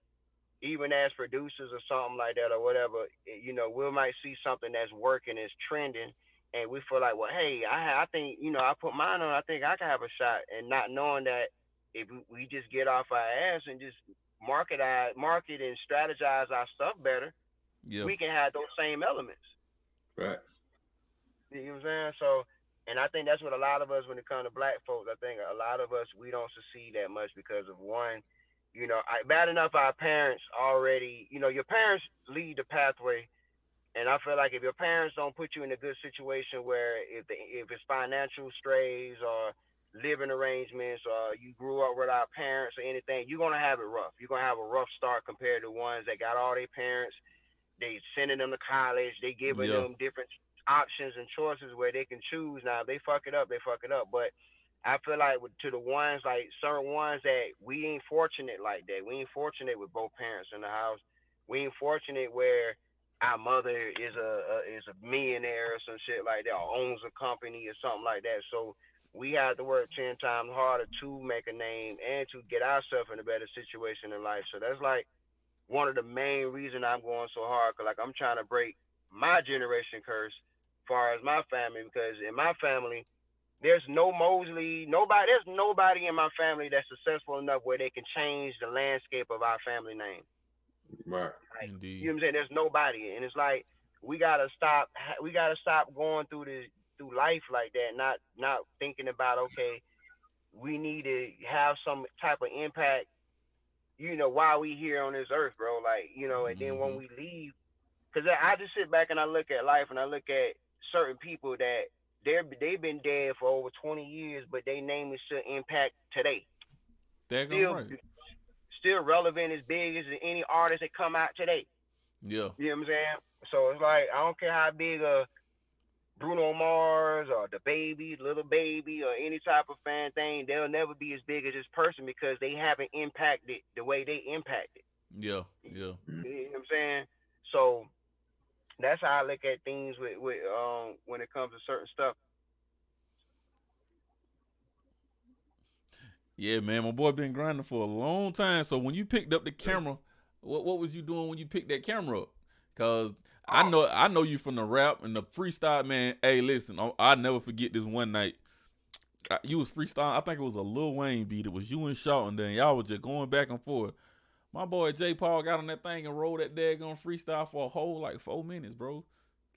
even as producers or something like that or whatever, we might see something that's working, is trending, and we feel like, well, hey, I think I put mine on. I think I can have a shot, and not knowing that if we just get off our ass and just market and strategize our stuff better, Yeah. we can have those same elements. Right. You know what I'm saying? So, and I think that's what a lot of us, when it comes to black folks, I think a lot of us, we don't succeed that much because of one, bad enough our parents already, your parents lead the pathway. And I feel like if your parents don't put you in a good situation where if it's financial strays or living arrangements or you grew up without parents or anything, you're gonna have it rough. You're gonna have a rough start compared to ones that got all their parents. They sending them to college. They giving Yeah. them different options and choices where they can choose. Now if they fuck it up, they fuck it up. But I feel like to the ones, like certain ones that we ain't fortunate like that. We ain't fortunate with both parents in the house. We ain't fortunate where our mother is a millionaire or some shit like that, or owns a company or something like that. So we have to work 10 times harder to make a name and to get ourselves in a better situation in life. So that's like one of the main reasons I'm going so hard, cause like I'm trying to break my generation curse, as far as my family, because in my family, there's no Mosley, there's nobody in my family that's successful enough where they can change the landscape of our family name. Right. Like, you Indeed. know what I'm saying? There's nobody, and it's like we gotta stop. We gotta stop going through life like that. Not thinking about, okay, we need to have some type of impact. While we here on this earth, bro. Like, and then when Mm-hmm. we leave, because I just sit back and I look at life and I look at certain people that they've been dead for over 20 years, but they name is still impact today. Daggone Still right. still relevant, as big as any artist that come out today. Yeah. You know what I'm saying? So it's like I don't care how big a Bruno Mars or the baby, little baby, or any type of fan thing, they'll never be as big as this person because they haven't impacted the way they impacted. Yeah. Yeah. You know what I'm saying? So that's how I look at things with when it comes to certain stuff. Yeah, man. My boy been grinding for a long time. So when you picked up the camera, what was you doing when you picked that camera up? Cause I know you from the rap and the freestyle, man. Hey, listen, I never forget this one night. You was freestyling. I think it was a Lil Wayne beat. It was you and Shaw, and then y'all was just going back and forth. My boy J. Paul got on that thing and rolled that daggone freestyle for a whole like 4 minutes, bro.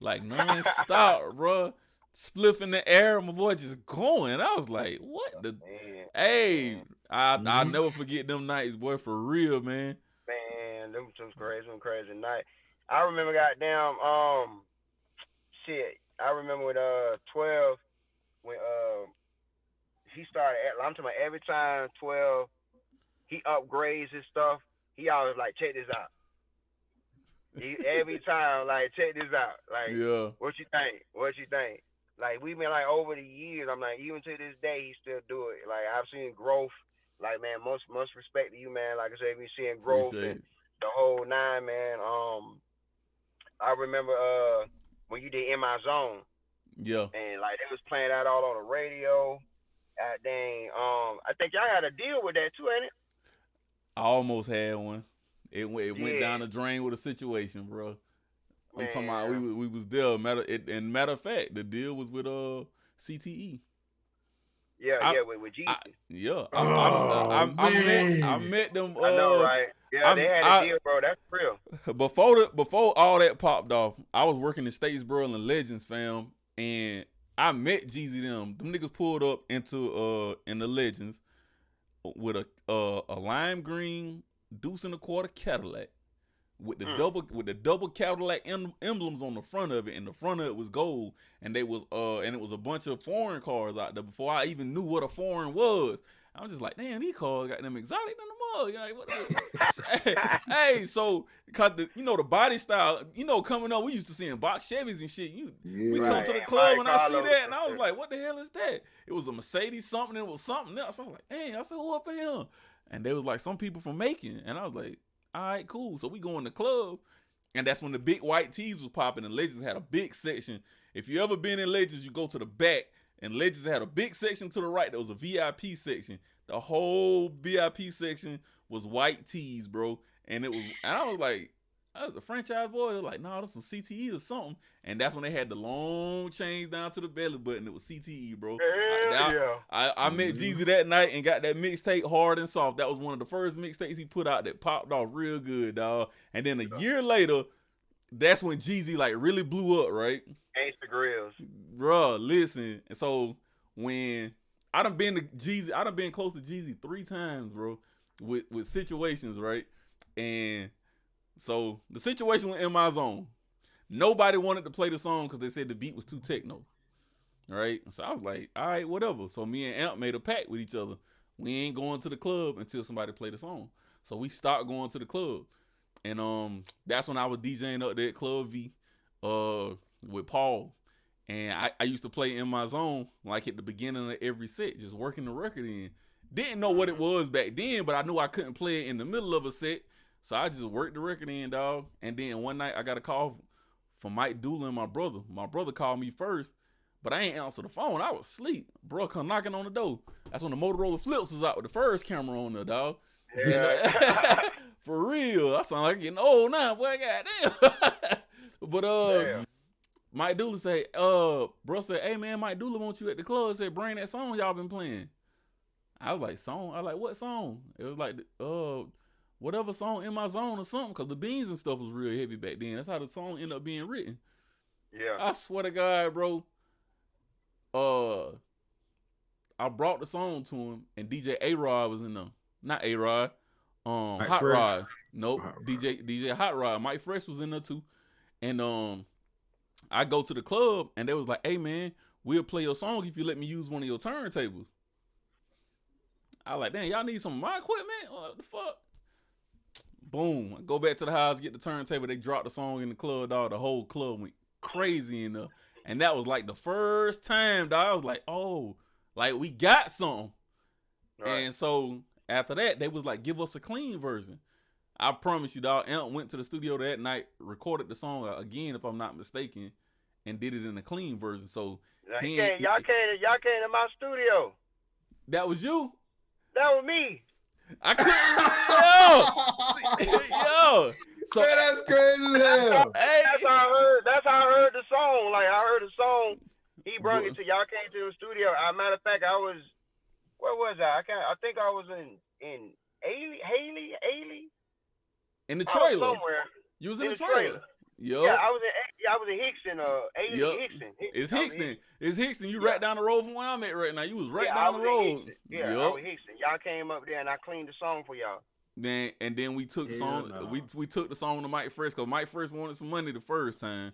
Like non-stop, bro. Spliff in the air, my boy just going. I was like, what the? Man, Hey, man, I'll never forget them nights, boy, for real, man. man, them some crazy night. I remember goddamn shit. I remember with 12 when he started. I'm talking about every time 12 he upgrades his stuff. He always like, check this out. Every time, like, check this out. Like, Yeah. what you think? What you think? Like, we've been like over the years. I'm like, even to this day, he still do it. Like, I've seen growth. Like, man, most respect to you, man. Like I said, we seeing growth Appreciate and it. the whole nine, man. I remember when you did In My Zone, Yeah. and like they was playing that all on the radio. Dang, I think y'all had a deal with that too, ain't it? I almost had one. It went Yeah, down the drain with a situation, bro. I'm talking about man. we was there. Matter of fact, the deal was with CTE. Yeah, I, yeah, with I Jesus. yeah. Oh I man. met them. I know, right? Yeah, they had a I deal, bro. That's real. before all that popped off, I was working in Statesboro and Legends, fam, and I met Jeezy them. Them niggas pulled up in the Legends with a lime green Deuce and a quarter Cadillac with the double Cadillac emblems on the front of it, and the front of it was gold, and it was a bunch of foreign cars out there before I even knew what a foreign was. I was just like, damn, these cars got them exotic than the mug. Like, what? Hey, so cause the body style, coming up, we used to seeing box Chevys and shit. We Yeah. come Right, to the and club Monte and I see Carlos that, and and I was shit. like, what the hell is that? It was a Mercedes something, and it was something else. I was like, hey, I said, who up in here? And they was like, some people from Macon, and I was like, all right, cool. So we go in the club, and that's when the big white tees was popping, and Legends had a big section. If you ever been in Legends, you go to the back, and Legends had a big section to the right. There was a VIP section. The whole VIP section was white tees, bro. And I was like, the franchise boy. They're like, nah, that's some CTE or something. And that's when they had the long chains down to the belly button. It was CTE, bro. Hell yeah. I met Jeezy that night and got that mixtape Hard and Soft. That was one of the first mixtapes he put out that popped off real good, dog. And then a year later, that's when Jeezy like really blew up, right? Gangsta Grills. Bruh, listen. And so when I done been close to Jeezy 3 times, bro, with situations, right? And so the situation was In My Zone. Nobody wanted to play the song because they said the beat was too techno. Right? So I was like, all right, whatever. So me and Amp made a pact with each other. We ain't going to the club until somebody play the song. So we start going to the club. And that's when I was DJing up there at Club V with Paul. And I used to play In My Zone like at the beginning of every set, just working the record in. Didn't know what it was back then, but I knew I couldn't play it in the middle of a set. So I just worked the record in, dog. And then one night I got a call from Mike Doolin, my brother. My brother called me first, but I ain't answer the phone. I was asleep. Bro come knocking on the door. That's when the Motorola Flips was out with the first camera on there, dog. Yeah. For real. I sound like getting old now, boy. Goddamn. But Damn. Mike Dooley say, bro said, hey man, Mike Dooley wants you at the club. Said, bring that song y'all been playing. I was like, song? I was like, what song? It was like, whatever song, In My Zone or something, because the beans and stuff was real heavy back then. That's how the song ended up being written. Yeah. I swear to God, bro. I brought the song to him, and DJ A-Rod was in there. Not A-Rod. Hot Fresh? Rod. Nope. Hot Rod. DJ Hot Rod. Mike Fresh was in there too. And I go to the club, and they was like, hey man, we'll play your song if you let me use one of your turntables. I like, damn, y'all need some of my equipment? What the fuck? Boom. I go back to the house, get the turntable. They dropped the song in the club, dog. The whole club went crazy in there. And that was like the first time, dog. I was like, oh, like we got something. Right. And so after that, they was like, give us a clean version. I promise you, dog. Amp went to the studio that night, recorded the song again, if I'm not mistaken, and did it in a clean version. So y'all came to my studio. That was you? That was me. I couldn't. Yo. So that's crazy as hell. Hey. That's how I heard the song. Like I heard the song. He brought it to y'all. Came to the studio. Matter of fact, where was I? I think I was in Haley. In the trailer. Somewhere. You was in the trailer. Yo. Yeah, I was in Hickson. Hickson. It's Hickson. It's Hickson. You right down the road from where I'm at right now. You was right down the road. Yeah, I was Hickson. Y'all came up there and I cleaned the song for y'all. Man, and then we took the song. No. We took the song to Mike Fresh because Mike Fresh wanted some money the first time,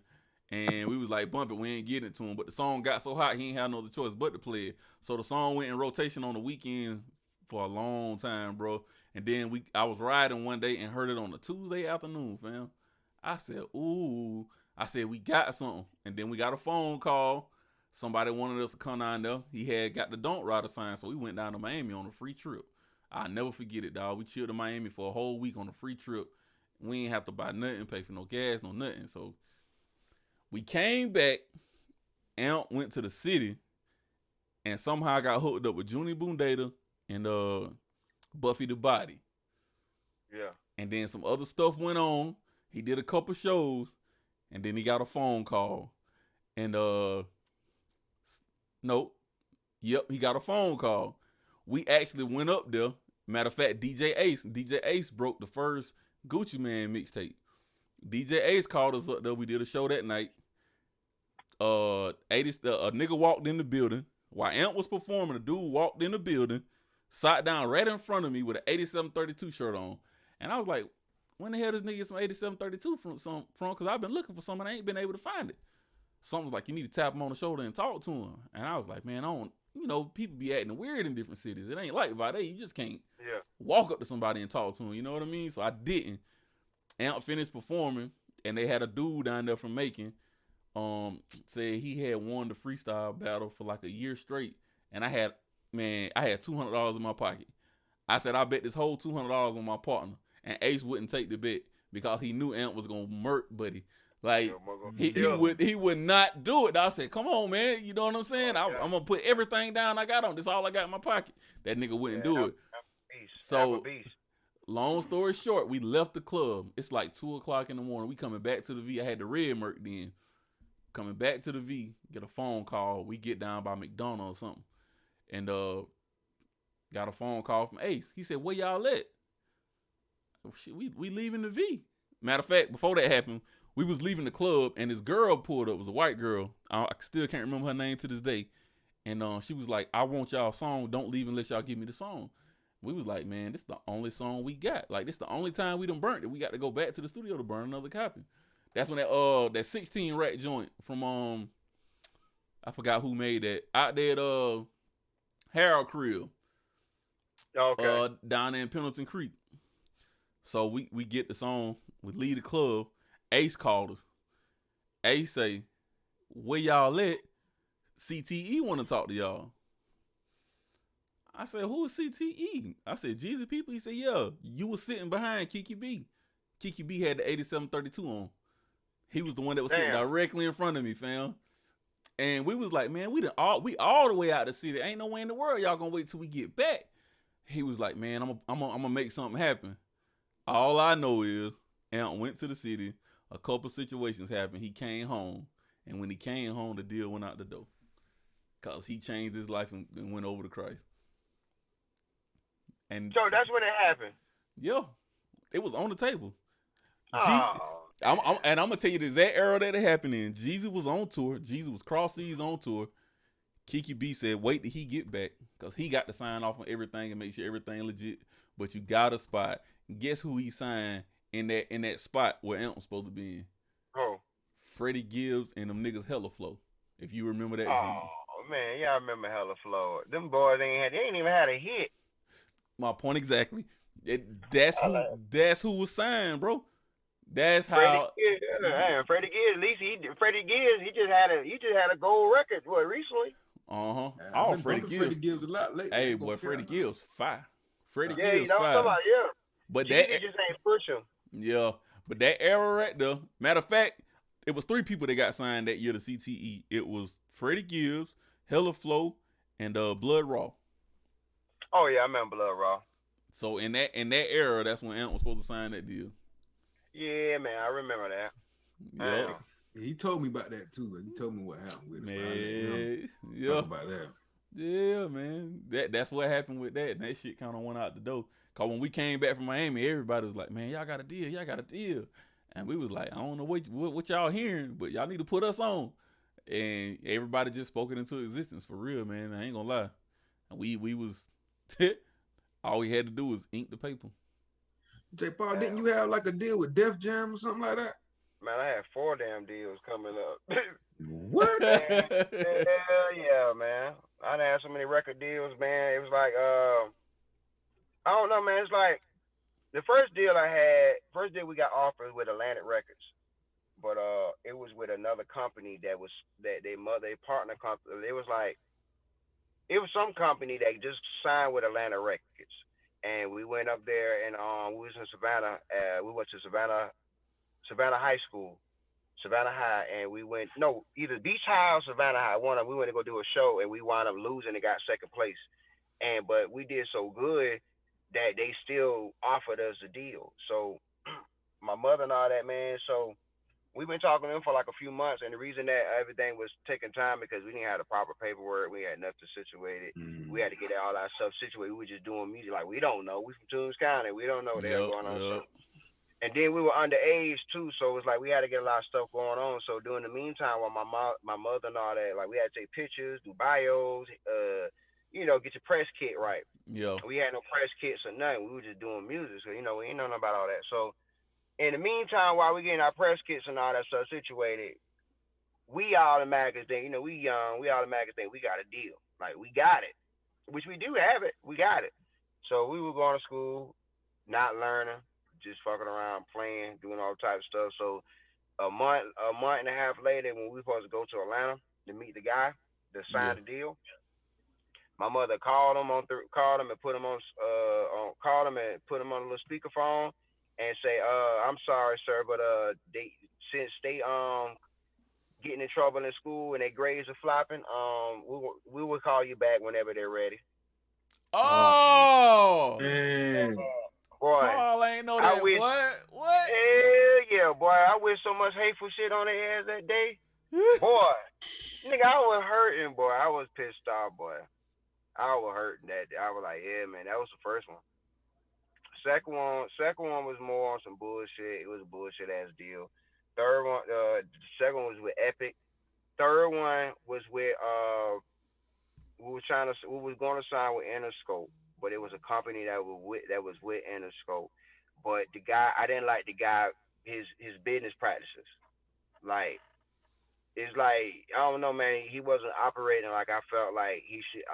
and we was like, bump it. We ain't getting it to him. But the song got so hot, he ain't had no other choice but to play it. So the song went in rotation on the weekends for a long time, bro. And then I was riding one day and heard it on a Tuesday afternoon, fam. I said, ooh. I said, we got something. And then we got a phone call. Somebody wanted us to come down there. He had got the Don't Rider sign, so we went down to Miami on a free trip. I'll never forget it, dog. We chilled in Miami for a whole week on a free trip. We ain't have to buy nothing, pay for no gas, no nothing. So we came back. Amp went to the city and somehow got hooked up with Junie Boondata and Buffy the Body. Yeah. And then some other stuff went on. He did a couple shows, and then he got a phone call. And he got a phone call. We actually went up there. Matter of fact, DJ Ace broke the first Gucci Man mixtape. DJ Ace called us up there. We did a show that night. A nigga walked in the building. While Amp was performing, a dude walked in the building, sat down right in front of me with an 8732 shirt on. And I was like, when the hell does nigga get some 8732 from? Because I've been looking for some and I ain't been able to find it. Something was like, you need to tap him on the shoulder and talk to him. And I was like, man, people be acting weird in different cities. It ain't like Vade. You just can't walk up to somebody and talk to him. You know what I mean? So I didn't. Amp finished performing, and they had a dude down there from Macon said he had won the freestyle battle for like a year straight. And I had $200 in my pocket. I said, I bet this whole $200 on my partner. And Ace wouldn't take the bet because he knew Amp was going to murk Buddy. Like, he would not do it. I said, come on, man. You know what I'm saying? I'm going to put everything down I got on. This is all I got in my pocket. That nigga wouldn't do it. So, long story short, we left the club. It's like 2 o'clock in the morning. We coming back to the V. I had the red Merc then. Coming back to the V, get a phone call. We get down by McDonald's or something. And got a phone call from Ace. He said, where y'all at? Shit, we leaving the V. Matter of fact, before that happened, we was leaving the club and this girl pulled up. It was a white girl. I still can't remember her name to this day. And she was like, I want y'all song. Don't leave unless y'all give me the song. We was like, man, this is the only song we got. Like, this the only time we done burnt it. We got to go back to the studio to burn another copy. That's when that 16 rack joint from I forgot who made that. Out there at Harold Crib. Okay. Down there in Pendleton Creek. So we get the song, we leave the club. Ace called us. Ace say, where y'all at? CTE want to talk to y'all. I said, who is CTE? I said, Jeezy people? He said, yeah, you was sitting behind Kiki B. Kiki B had the 8732 on. He was the one that was sitting directly in front of me, fam. And we was like, man, we all the way out the city. Ain't no way in the world y'all gonna wait till we get back. He was like, man, I'm gonna make something happen. All I know is Amp went to the city. A couple situations happened. He came home, and when he came home, the deal went out the door. Cause he changed his life and went over to Christ. And So that's when it happened. yeah, it was on the table. Jesus, Oh, and I'm gonna tell you the exact era that it happened in. Jesus was on tour. Jesus was cross seas on tour. Kiki B said, "Wait till he get back, cause he got to sign off on everything and make sure everything legit. But you got a spot. Guess who he signed in that spot where Amp was supposed to be in? oh, Freddie Gibbs and them niggas Hella Flow. If you remember that group. oh man, yeah, I remember Hella Flow. Them boys they ain't even had a hit. My point exactly. That's who was signed, bro. That's Freddie how. Gibbs, Freddie Gibbs. At least Freddie Gibbs. He just had a gold record. What recently? Oh, Freddie Gibbs. Freddie Gibbs a lot lately. Hey, boy, Freddie Gibbs fire. Freddie Yeah, Gibbs you know what I'm talking fire. about, yeah. But Jesus just ain't push him. Yeah, but that era right there. Matter of fact, it was 3 people that got signed that year to CTE. It was Freddie Gibbs, Hella Flow, and Blood Raw. Oh yeah, I remember Blood Raw. So in that era, that's when Amp was supposed to sign that deal. Yeah, man, I remember that. Yeah. He told me about that too. He told me what happened with it. Man, yeah. Talk about that. Yeah, man. That's what happened with that. And that shit kind of went out the door. Cause when we came back from Miami, everybody was like, "Man, y'all got a deal." And we was like, "I don't know what y'all hearing, but y'all need to put us on." And everybody just spoke it into existence for real, man. I ain't gonna lie. And we was all we had to do was ink the paper. J. Paul, didn't you have like a deal with Def Jam or something like that? Man, I had 4 damn deals coming up. What? Yeah, man. I had so many record deals, man. It was like, I don't know, man. It's like the first deal we got offered with Atlantic Records, but it was with another company they partner company. It was some company that just signed with Atlantic Records, and we went up there and we was in Savannah. We went to Savannah High School. Savannah High, and we went either Beach High or Savannah High. We went to go do a show, and we wound up losing and got second place. But we did so good that they still offered us a deal. So my mother and all that, man. So we've been talking to them for like a few months, and the reason that everything was taking time because we didn't have the proper paperwork, we had nothing situated. We had to get all our stuff situated. We were just doing music like we don't know. We from Toombs County, we don't know what the hell going on. And then we were underage too, so it was like we had to get a lot of stuff going on. So during the meantime, while my mother and all that, like we had to take pictures, do bios, get your press kit right. Yeah. We had no press kits or nothing. We were just doing music, so we ain't know nothing about all that. So in the meantime, while we getting our press kits and all that stuff situated, we automatically think, we young, we automatically think we got a deal. Like we got it, which we do have it. We got it. So we were going to school, not learning, just fucking around, playing, doing all types of stuff. So a month and a half later, when we were supposed to go to Atlanta to meet the guy that signed the deal, my mother called him and put him on a little speakerphone and say, "I'm sorry, sir, but since they getting in trouble in school and their grades are flopping, we will call you back whenever they're ready." Oh, man. Boy, Paul ain't know that. What? Hell yeah, boy. I wish so much hateful shit on their ass that day. Boy, nigga, I was hurting, boy. I was pissed off, boy. I was hurting that day. I was like, yeah, man, that was the first one. Second one was more on some bullshit. It was a bullshit ass deal. The second one was with Epic. Third one was with we was going to sign with Interscope, but it was a company that was with Interscope. But the guy, I didn't like the guy, his business practices. Like, it's like, I don't know, man. He wasn't operating like I felt like he should.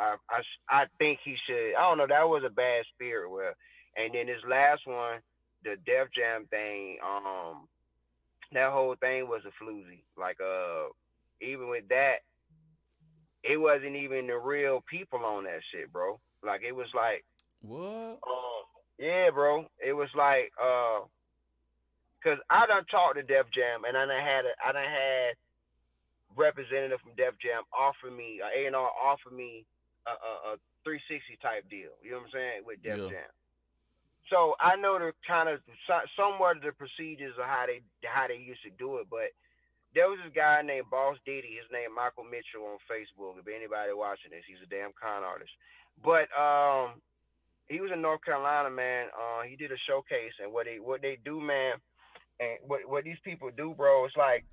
I think he should. I don't know. That was a bad spirit. And then this last one, the Def Jam thing. That whole thing was a floozy. Like, even with that, it wasn't even the real people on that shit, bro. Like, it was like, what? Yeah, bro. It was like, cause I done talked to Def Jam, and I done had representative from Def Jam offer me, A&R offer me a 360 type deal. You know what I'm saying? With Def Jam. So I know the kind of somewhat of the procedures of how they used to do it, but there was this guy named Boss Diddy. His name Michael Mitchell on Facebook. If anybody watching this, he's a damn con artist. But he was in North Carolina, man. He did a showcase, and what they do, man, and what these people do, bro, it's like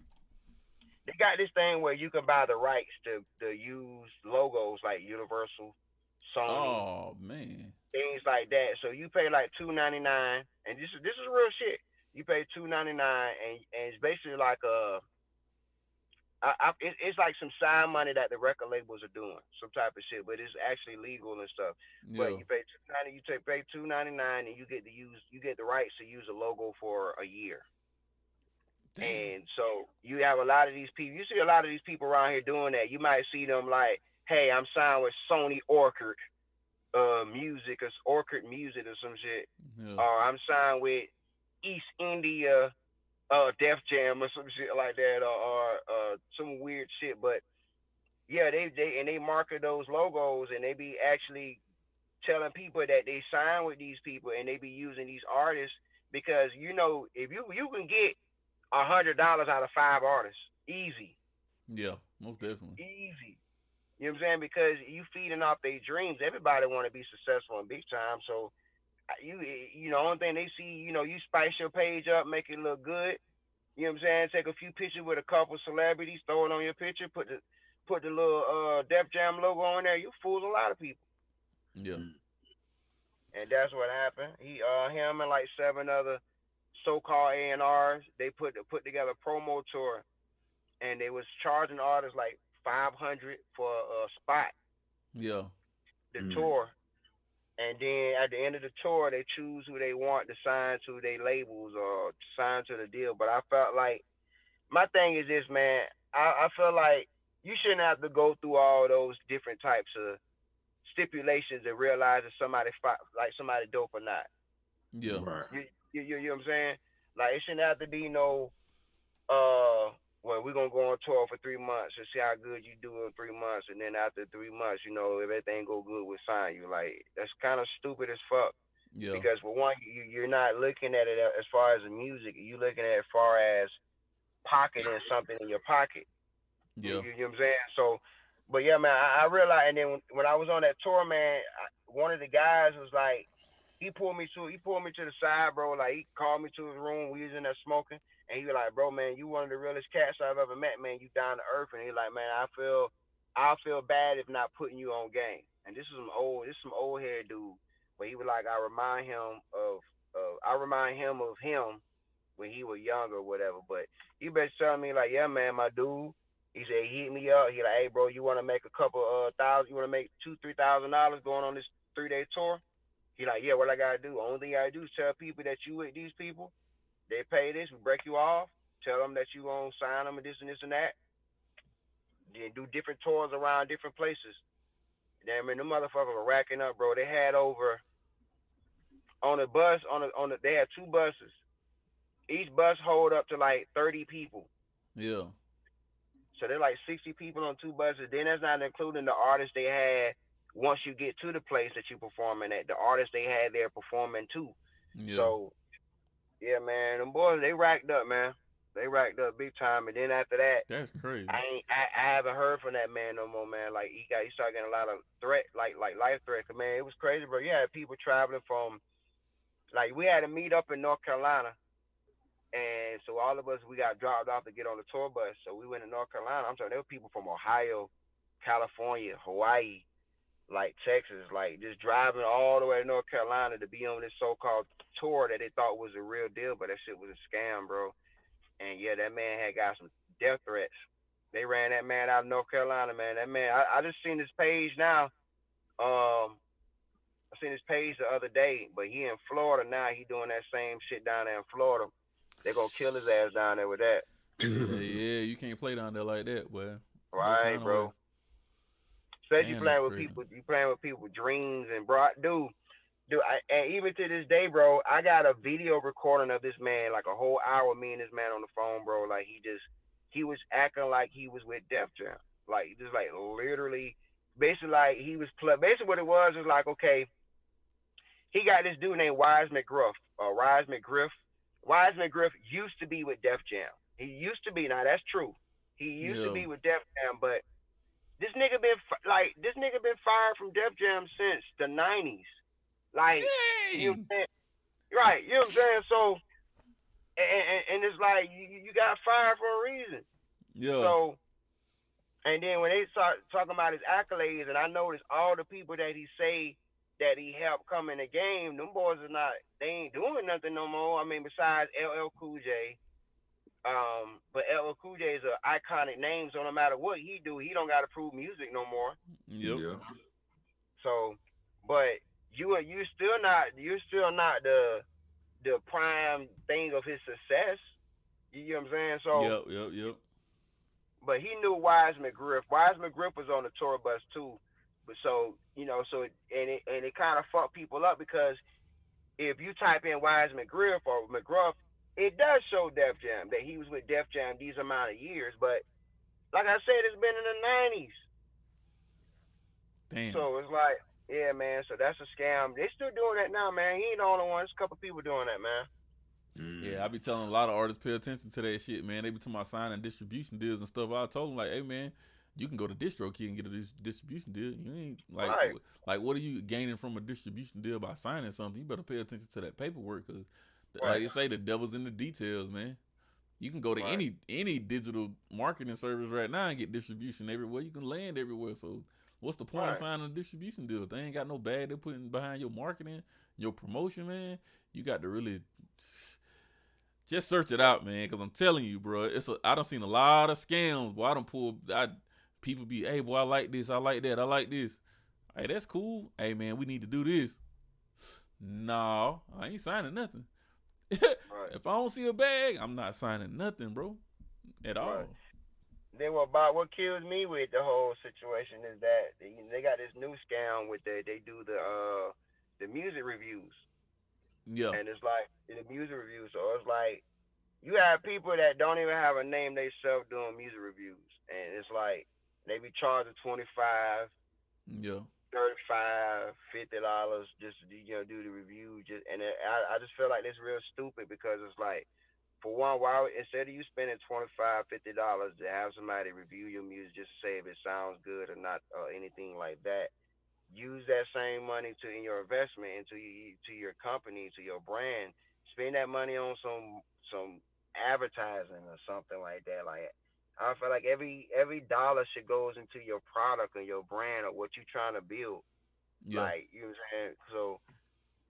they got this thing where you can buy the rights to use logos like Universal, Sony, Oh man. things like that. So you pay like $2.99, and this is real shit. You pay $2.99, and it's basically like it's like some sign money that the record labels are doing, some type of shit, but it's actually legal and stuff. But Yeah. you pay pay $2.99, and you get the rights to use a logo for a year. Damn. And so you have a lot of these people. You see a lot of these people around here doing that. You might see them like, hey, I'm signed with Sony Orchard Music or Orchard Music or some shit, Yeah. or I'm signed with East India Def Jam or some shit like that, or some weird shit. But yeah, they market those logos, and they be actually telling people that they sign with these people, and they be using these artists because if you can get $100 out of 5 artists, easy, Yeah. Most definitely. easy. You know what I'm saying? Because you feeding off their dreams. Everybody want to be successful and big time. So only thing they see, you spice your page up, make it look good. You know what I'm saying? Take a few pictures with a couple celebrities, throw it on your picture, put the little Def Jam logo on there. You fool a lot of people, Yeah. and that's what happened. Him and like 7 other so-called A&Rs, they put together a promo tour, and they was charging artists like 500 for a spot, Yeah. the tour, and then at the end of the tour, they choose who they want to sign to their labels or sign to the deal. But I felt like my thing is this, man. I feel like you shouldn't have to go through all those different types of stipulations and realize if somebody dope or not. Yeah. Right. You know what I'm saying? Like it shouldn't have to be no well, we're gonna go on tour for 3 months and see how good you do in 3 months, and then after 3 months, if everything go good, we'll sign you. Like that's kind of stupid as fuck. Yeah. Because for one, you're not looking at it as far as the music. You're looking at it as far as pocketing something in your pocket. Yeah. You know what I'm saying? So, but yeah, man, I realized, and then when I was on that tour, man, one of the guys was like, he pulled me to the side, bro. Like he called me to his room. We was in there smoking, and he was like, bro, man, you one of the realest cats I've ever met, man. You down to earth, and he like, man, I'll feel bad if not putting you on game. And this is some old hair dude, but he was like, I remind him of him when he was young or whatever. But he been telling me like, yeah, man, my dude. He said he hit me up. He like, hey, bro, you want to make a couple thousand? You want to make $2,000-3,000 going on this 3-day tour? He like, yeah, what I gotta do? Only thing I do is tell people that you with these people. They pay this, we break you off. Tell them that you gonna sign them and this and that. Then do different tours around different places. Damn, man, them motherfuckers were racking up, bro. They had over on the bus they had 2 buses. Each bus hold up to like 30 people. Yeah. So they're like 60 people on 2 buses. Then that's not including the artists they had once you get to the place that you're performing at. The artists they had there performing too. Yeah. So yeah, man, them boys they racked up, man. They racked up big time. And then after that, That's crazy. I haven't heard from that man no more, man. Like he started getting a lot of threat, like life threats. Man, it was crazy, bro. You had people traveling from, like we had to meet up in North Carolina. And so all of us, we got dropped off to get on the tour bus. So we went to North Carolina. I'm talking, there were people from Ohio, California, Hawaii, like Texas, like just driving all the way to North Carolina to be on this so-called tour that they thought was a real deal, but that shit was a scam, bro. And yeah, that man had got some death threats. They ran that man out of North Carolina, man. That man, I just seen his page now. I seen his page the other day, but he in Florida now. He doing that same shit down there in Florida. They gonna kill his ass down there with that. Yeah, you can't play down there like that, boy. Right, No bro. Especially Man, playing that's with crazy. people, you playing with people's dreams and bro, dude. And even to this day, bro, I got a video recording of this man, like a whole hour, me and this man on the phone, bro. Like he was acting like he was with Def Jam, like just like literally, basically like he was basically what it was like, okay, he got this dude named Wise McGriff. Wise McGriff used to be with Def Jam. He used to be. Now that's true. He used to Yeah. be with Def Jam, but this nigga been fired from Def Jam since the '90s. Like, you know what Dang. I'm saying? Right, you know what I'm saying? So, and it's like you got fired for a reason. Yeah. So, and then when they start talking about his accolades, and I noticed all the people that he say that he helped come in the game, them boys are not, they ain't doing nothing no more. I mean, besides LL Cool J. But LL Cool J is an iconic name, so no matter what he do, he don't got to prove music no more. Yep. Yeah. So, but you're still not the prime thing of his success. You know what I'm saying? So, Yep. Yep. Yep. but he knew Wise McGriff. Wise McGriff was on the tour bus too. But so, it kind of fucked people up because if you type in Wise McGriff or McGruff, it does show Def Jam that he was with Def Jam these amount of years. But like I said, it's been in the '90s, Damn. so it's like, yeah, man. So that's a scam. They still doing that now, man. He ain't the only one. There's a couple people doing that, man. Yeah, I be telling a lot of artists pay attention to that shit, man. They be talking about signing distribution deals and stuff. I told them like, hey man, you can go to DistroKid and get a distribution deal. You ain't like, Right. like what are you gaining from a distribution deal by signing something? You better pay attention to that paperwork because, Right. like they say, the devil's in the details, man. You can go to Right. any digital marketing service right now and get distribution everywhere. You can land everywhere. So what's the point of Right. signing a distribution deal? If they ain't got no bag they're putting behind your marketing, your promotion, man. You got to really just search it out, man. Because I'm telling you, bro, I done seen a lot of scams. Boy, people be, hey, boy, I like this, I like that, I like this. Hey, that's cool. Hey, man, we need to do this. No, I ain't signing nothing. Right. If I don't see a bag, I'm not signing nothing, bro, at all. Right. Then what kills me with the whole situation is that they got this new scam with they do the music reviews, Yeah, and it's like the music reviews. So it's like you have people that don't even have a name they self doing music reviews, and it's like they be charging 25, yeah, $35, $50 just to do the review. I just feel like it's real stupid because it's like, for one, why instead of you spending $25, $50 to have somebody review your music just to say if it sounds good or not or anything like that, use that same money in your investment to your company, to your brand. Spend that money on some advertising or something like that. Like, I feel like every dollar should goes into your product or your brand or what you're trying to build. yeah, Like, you know what I'm saying? So,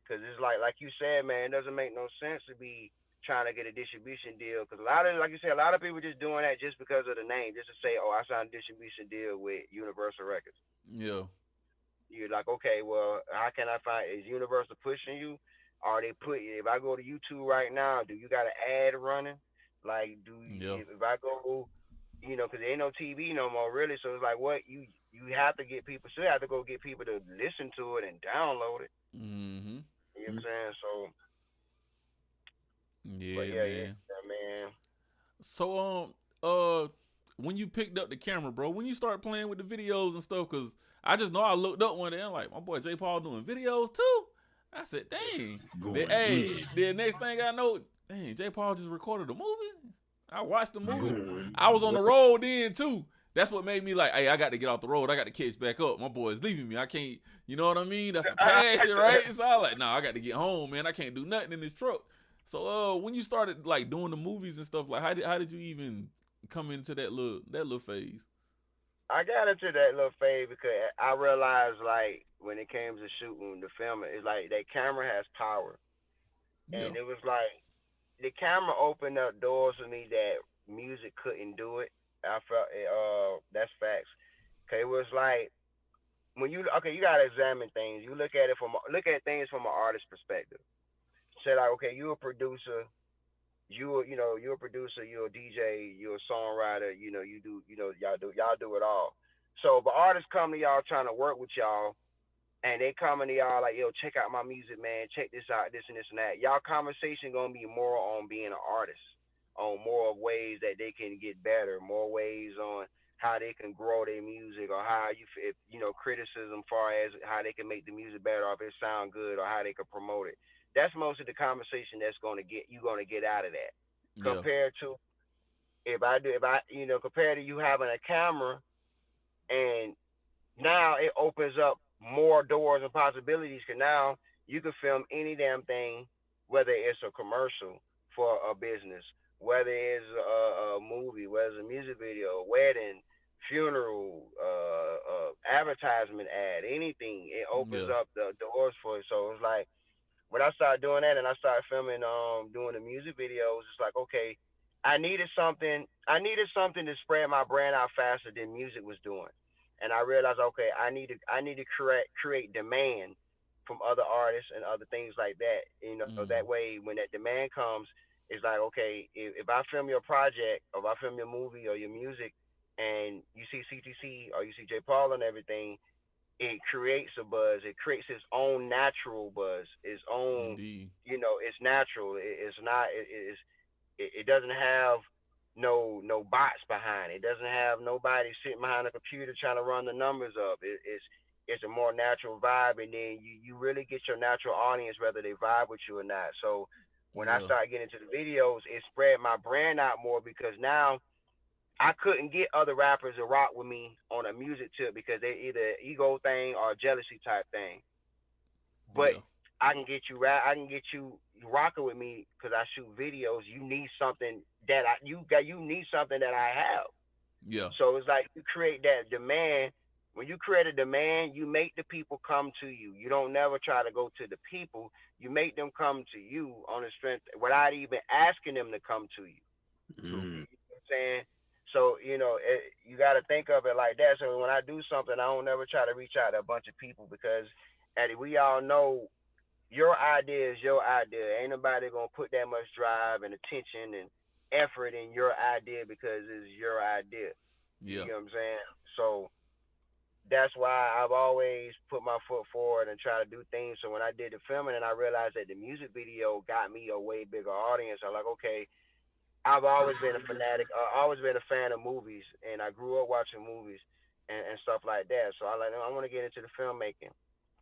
because it's like you said, man, it doesn't make no sense to be trying to get a distribution deal. Because like you said, a lot of people just doing that just because of the name, just to say, oh, I signed a distribution deal with Universal Records. yeah, You're like, okay, well, how can I find? Is Universal pushing you? Are they if I go to YouTube right now, do you got an ad running? Like, yeah, if I go, because there ain't no TV no more, really. So it's like, what you have to get people, still have to go get people to listen to it and download it. mm-hmm. You know what I'm saying? So, but Yeah, yeah, man. man. So, when you picked up the camera, bro, when you start playing with the videos and stuff, cause I just know I looked up one day, I'm like, my boy J. Paul doing videos too. I said, dang. Going The next thing I know, dang, J. Paul just recorded a movie. I watched the movie. Going I was on the road then too. That's what made me like, hey, I got to get off the road. I got to catch back up. My boy's leaving me. I can't, you know what I mean? That's a passion, right? So I like, nah, I got to get home, man. I can't do nothing in this truck. So when you started like doing the movies and stuff, like how did you even come into that little phase? I got into that little phase because I realized, like, when it came to shooting the film, it's like that camera has power. Yeah. And it was like the camera opened up doors for me that music couldn't do it. I felt it, that's facts. Okay, it was like when you gotta examine things. You look at things from an artist perspective. Say like, okay, you're a producer, you're a producer, you're a DJ, you're a songwriter, you do y'all do it all. So but artists come to y'all trying to work with y'all, and they coming to y'all like, yo, check out my music, man, check this out, this and this and that. Y'all conversation gonna be more on being an artist, on more ways that they can get better, more ways on how they can grow their music, or how if, criticism far as how they can make the music better, or if it sound good, or how they can promote it. That's most of the conversation that's gonna get out of that. Yeah. Compared to if I compared to you having a camera, and now it opens up more doors and possibilities. Cause now you can film any damn thing, whether it's a commercial for a business, whether it's a movie, whether it's a music video, a wedding, funeral, advertisement ad, anything. It opens Yeah. up the doors for it. So it's like when I started doing that and I started filming, doing the music videos, it's like, okay, I needed something to spread my brand out faster than music was doing. And I realized, okay, I need to create demand from other artists and other things like that. That Mm. way when that demand comes, it's like, okay, if I film your project, or if I film your movie or your music, and you see CTC or you see J Paul and everything, it creates a buzz. It creates its own natural buzz, its own, Indeed. it's natural. It's not. It doesn't have no bots behind it. It doesn't have nobody sitting behind a computer trying to run the numbers up. It's a more natural vibe, and then you really get your natural audience whether they vibe with you or not. So when I Yeah. started getting into the videos, it spread my brand out more, because now I couldn't get other rappers to rock with me on a music tip because they either ego thing or jealousy type thing. But Yeah. I can get you rocking with me because I shoot videos. You need something that you need something that I have. Yeah. So it's like you create that demand. When you create a demand, you make the people come to you. You don't never try to go to the people. You make them come to you on the strength without even asking them to come to you. True. Mm. You know what I'm saying? So, you got to think of it like that. So when I do something, I don't never try to reach out to a bunch of people, because, Eddie, we all know your idea is your idea. Ain't nobody going to put that much drive and attention and effort in your idea because it's your idea. You Yeah. get what I'm saying? So that's why I've always put my foot forward and try to do things. So when I did the filming and I realized that the music video got me a way bigger audience, I'm like, okay, I've always been a fanatic. Always been a fan of movies, and I grew up watching movies and stuff like that. So I want to get into the filmmaking.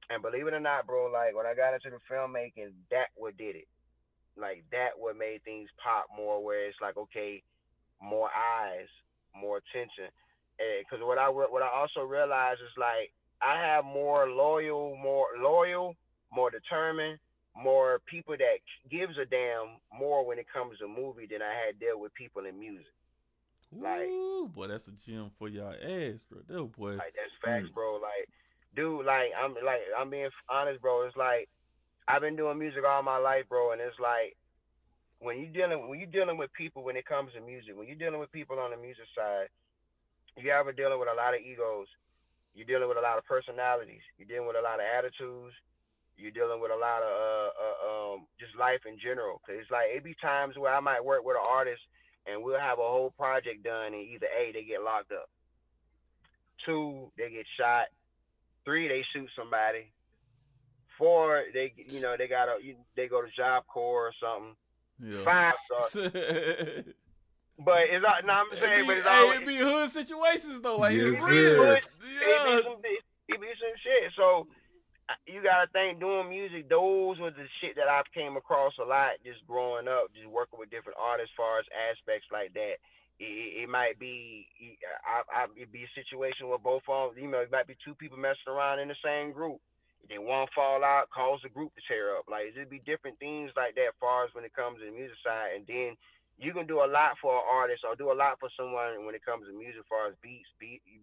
And believe it or not, bro, like when I got into the filmmaking, that what did it. Like that what made things pop more. Where it's like, okay, more eyes, more attention. Because what I also realized is like I have more determined, more people that gives a damn more when it comes to movie than I had dealt with people in music. Like Ooh, boy, that's a gem for y'all ass, bro. That boy. that's facts, Mm. bro. Like, dude, I'm being honest, bro. It's like I've been doing music all my life, bro, and it's like when you dealing with people when it comes to music, when you're dealing with people on the music side, you ever dealing with a lot of egos. You're dealing with a lot of personalities. You're dealing with a lot of attitudes. You're dealing with a lot of just life in general. Cause it's like it be times where I might work with an artist and we'll have a whole project done, and either A, they get locked up, two, they get shot, three, they shoot somebody, four, they go to Job Corps or something, Yeah. five, but it's not. No, I'm saying, but it's always It be hood situations though. Like it's Yes, it be sir. real. push, Yeah. it be some shit. So you gotta think doing music. Those were the shit that I've came across a lot just growing up, just working with different artists, as far as aspects like that. It might be, it be a situation where both of them, it might be two people messing around in the same group. Then one fall out, cause the group to tear up. Like it'd be different things like that, as far as when it comes to the music side. And then you can do a lot for an artist or do a lot for someone when it comes to music, as far as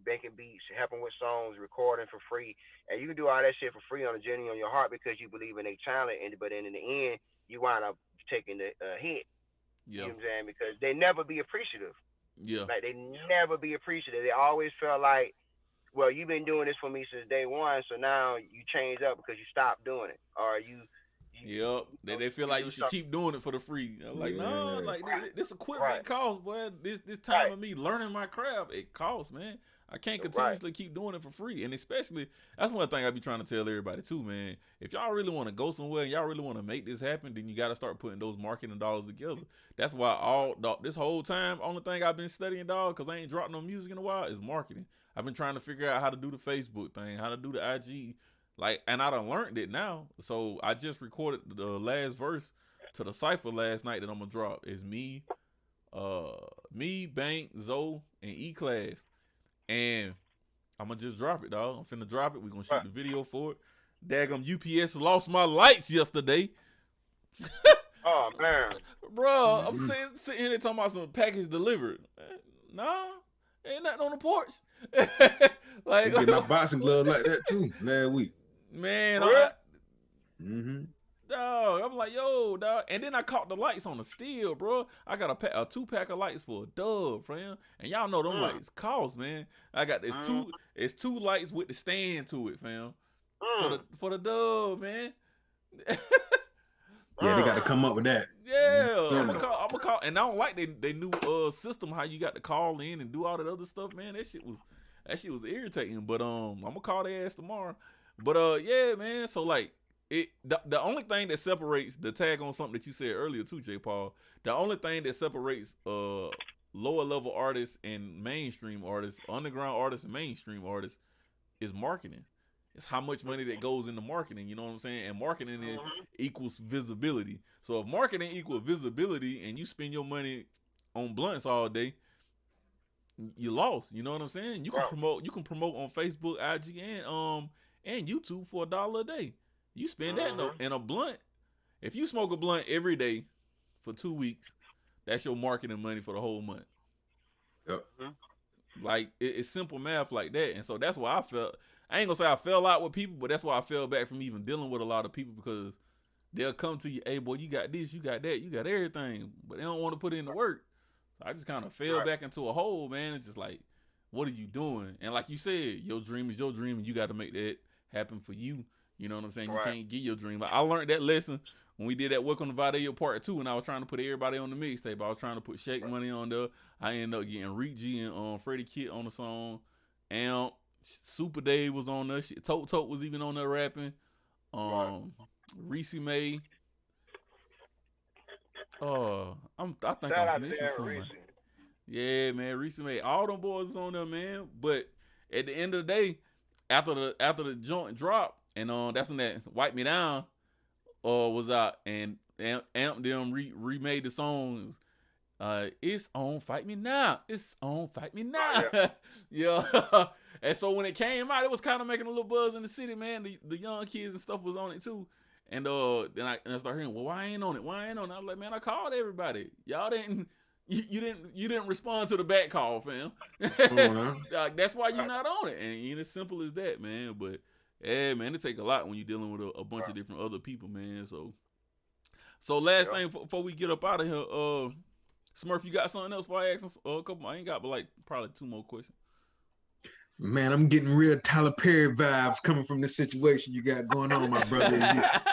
making beats, helping with songs, recording for free, and you can do all that shit for free on a journey on your heart because you believe in a talent. But then in the end, you wind up taking the hit. Yeah. You know what I'm saying? Because they never be appreciative. Yeah. Like they never be appreciative. They always feel like, well, you've been doing this for me since day one, so now you change up because you stopped doing it, or Yep. They feel you like do you should something keep doing it for the free. I'm like, no, Yeah. like this equipment right, costs, boy. This time right, of me learning my craft, it costs, man. I can't continuously keep doing it for free. And especially, that's one thing I be trying to tell everybody too, man. If y'all really want to go somewhere and y'all really want to make this happen, then you got to start putting those marketing dollars together. That's why this whole time, only thing I've been studying, dog, because I ain't dropped no music in a while, is marketing. I've been trying to figure out how to do the Facebook thing, how to do the IG, and I done learned it now. So I just recorded the last verse to the cypher last night that I'm gonna drop. It's me, Bank, Zoe, and E-Class. And I'm gonna just drop it, dog. I'm finna drop it. We're gonna shoot the video for it. Daggum UPS lost my lights yesterday. Oh, man. Bro, I'm sitting here talking about some package delivered. Nah, ain't nothing on the porch. Like, get my boxing gloves like that too last week. Man, dog, I'm like, yo, dog. And then I caught the lights on the steel, bro. I got a 2-pack of lights for a dub, fam. And y'all know them lights cost, man. I got this it's 2 lights with the stand to it, fam. For the dub, man. Yeah, they got to come up with that. Yeah, I'm gonna call, and I don't like they new system how you got to call in and do all that other stuff, man. That shit was irritating. But I'm gonna call their ass tomorrow. But yeah, man. So like the only thing that separates, the tag on something that you said earlier too, J. Paul. The only thing that separates lower level artists and mainstream artists, underground artists and mainstream artists, is marketing. It's how much money that goes into marketing, you know what I'm saying? And marketing equals visibility. So if marketing equals visibility and you spend your money on blunts all day, you lost. You know what I'm saying? You can promote on Facebook, IG, and YouTube for $1 a day. You spend that in a blunt. If you smoke a blunt every day for 2 weeks, that's your marketing money for the whole month. Yep. Like it's simple math like that. And so that's why I felt. I ain't gonna say I fell out with people, but that's why I fell back from even dealing with a lot of people, because they'll come to you, hey boy, you got this, you got that, you got everything, but they don't want to put in the work. So I just kind of fell back into a hole, man. It's just like, what are you doing? And like you said, your dream is your dream, and you got to make that happen for you. You know what I'm saying? You can't get your dream. I learned that lesson when we did that Work on the Video Part 2, and I was trying to put everybody on the mixtape. I was trying to put Shake Money on there. I ended up getting Reek G and Freddie Kit on the song. Amp, Super Dave was on there. Tote was even on there rapping. Reese May. I think I'm missing someone. Yeah, man, Reese May. All them boys is on there, man. But at the end of the day, after the joint dropped, and that's when that Wipe Me Down was out, and Amp them remade the songs. It's on Fight Me Now. It's on Fight Me Now. Yeah. And so when it came out, it was kind of making a little buzz in the city, man. The young kids and stuff was on it too. And then I started hearing, well, why ain't on it? Why ain't on it? I was like, man, I called everybody. Y'all didn't. You didn't respond to the back call, fam. That's why you're not on it. And it's as simple as that, man. But yeah, man, it take a lot when you're dealing with a bunch of different other people, man. So last thing before we get up out of here, Smurf, you got something else before I ask a couple? I ain't got but like probably 2 more questions. Man, I'm getting real Tyler Perry vibes coming from this situation you got going on, my brother.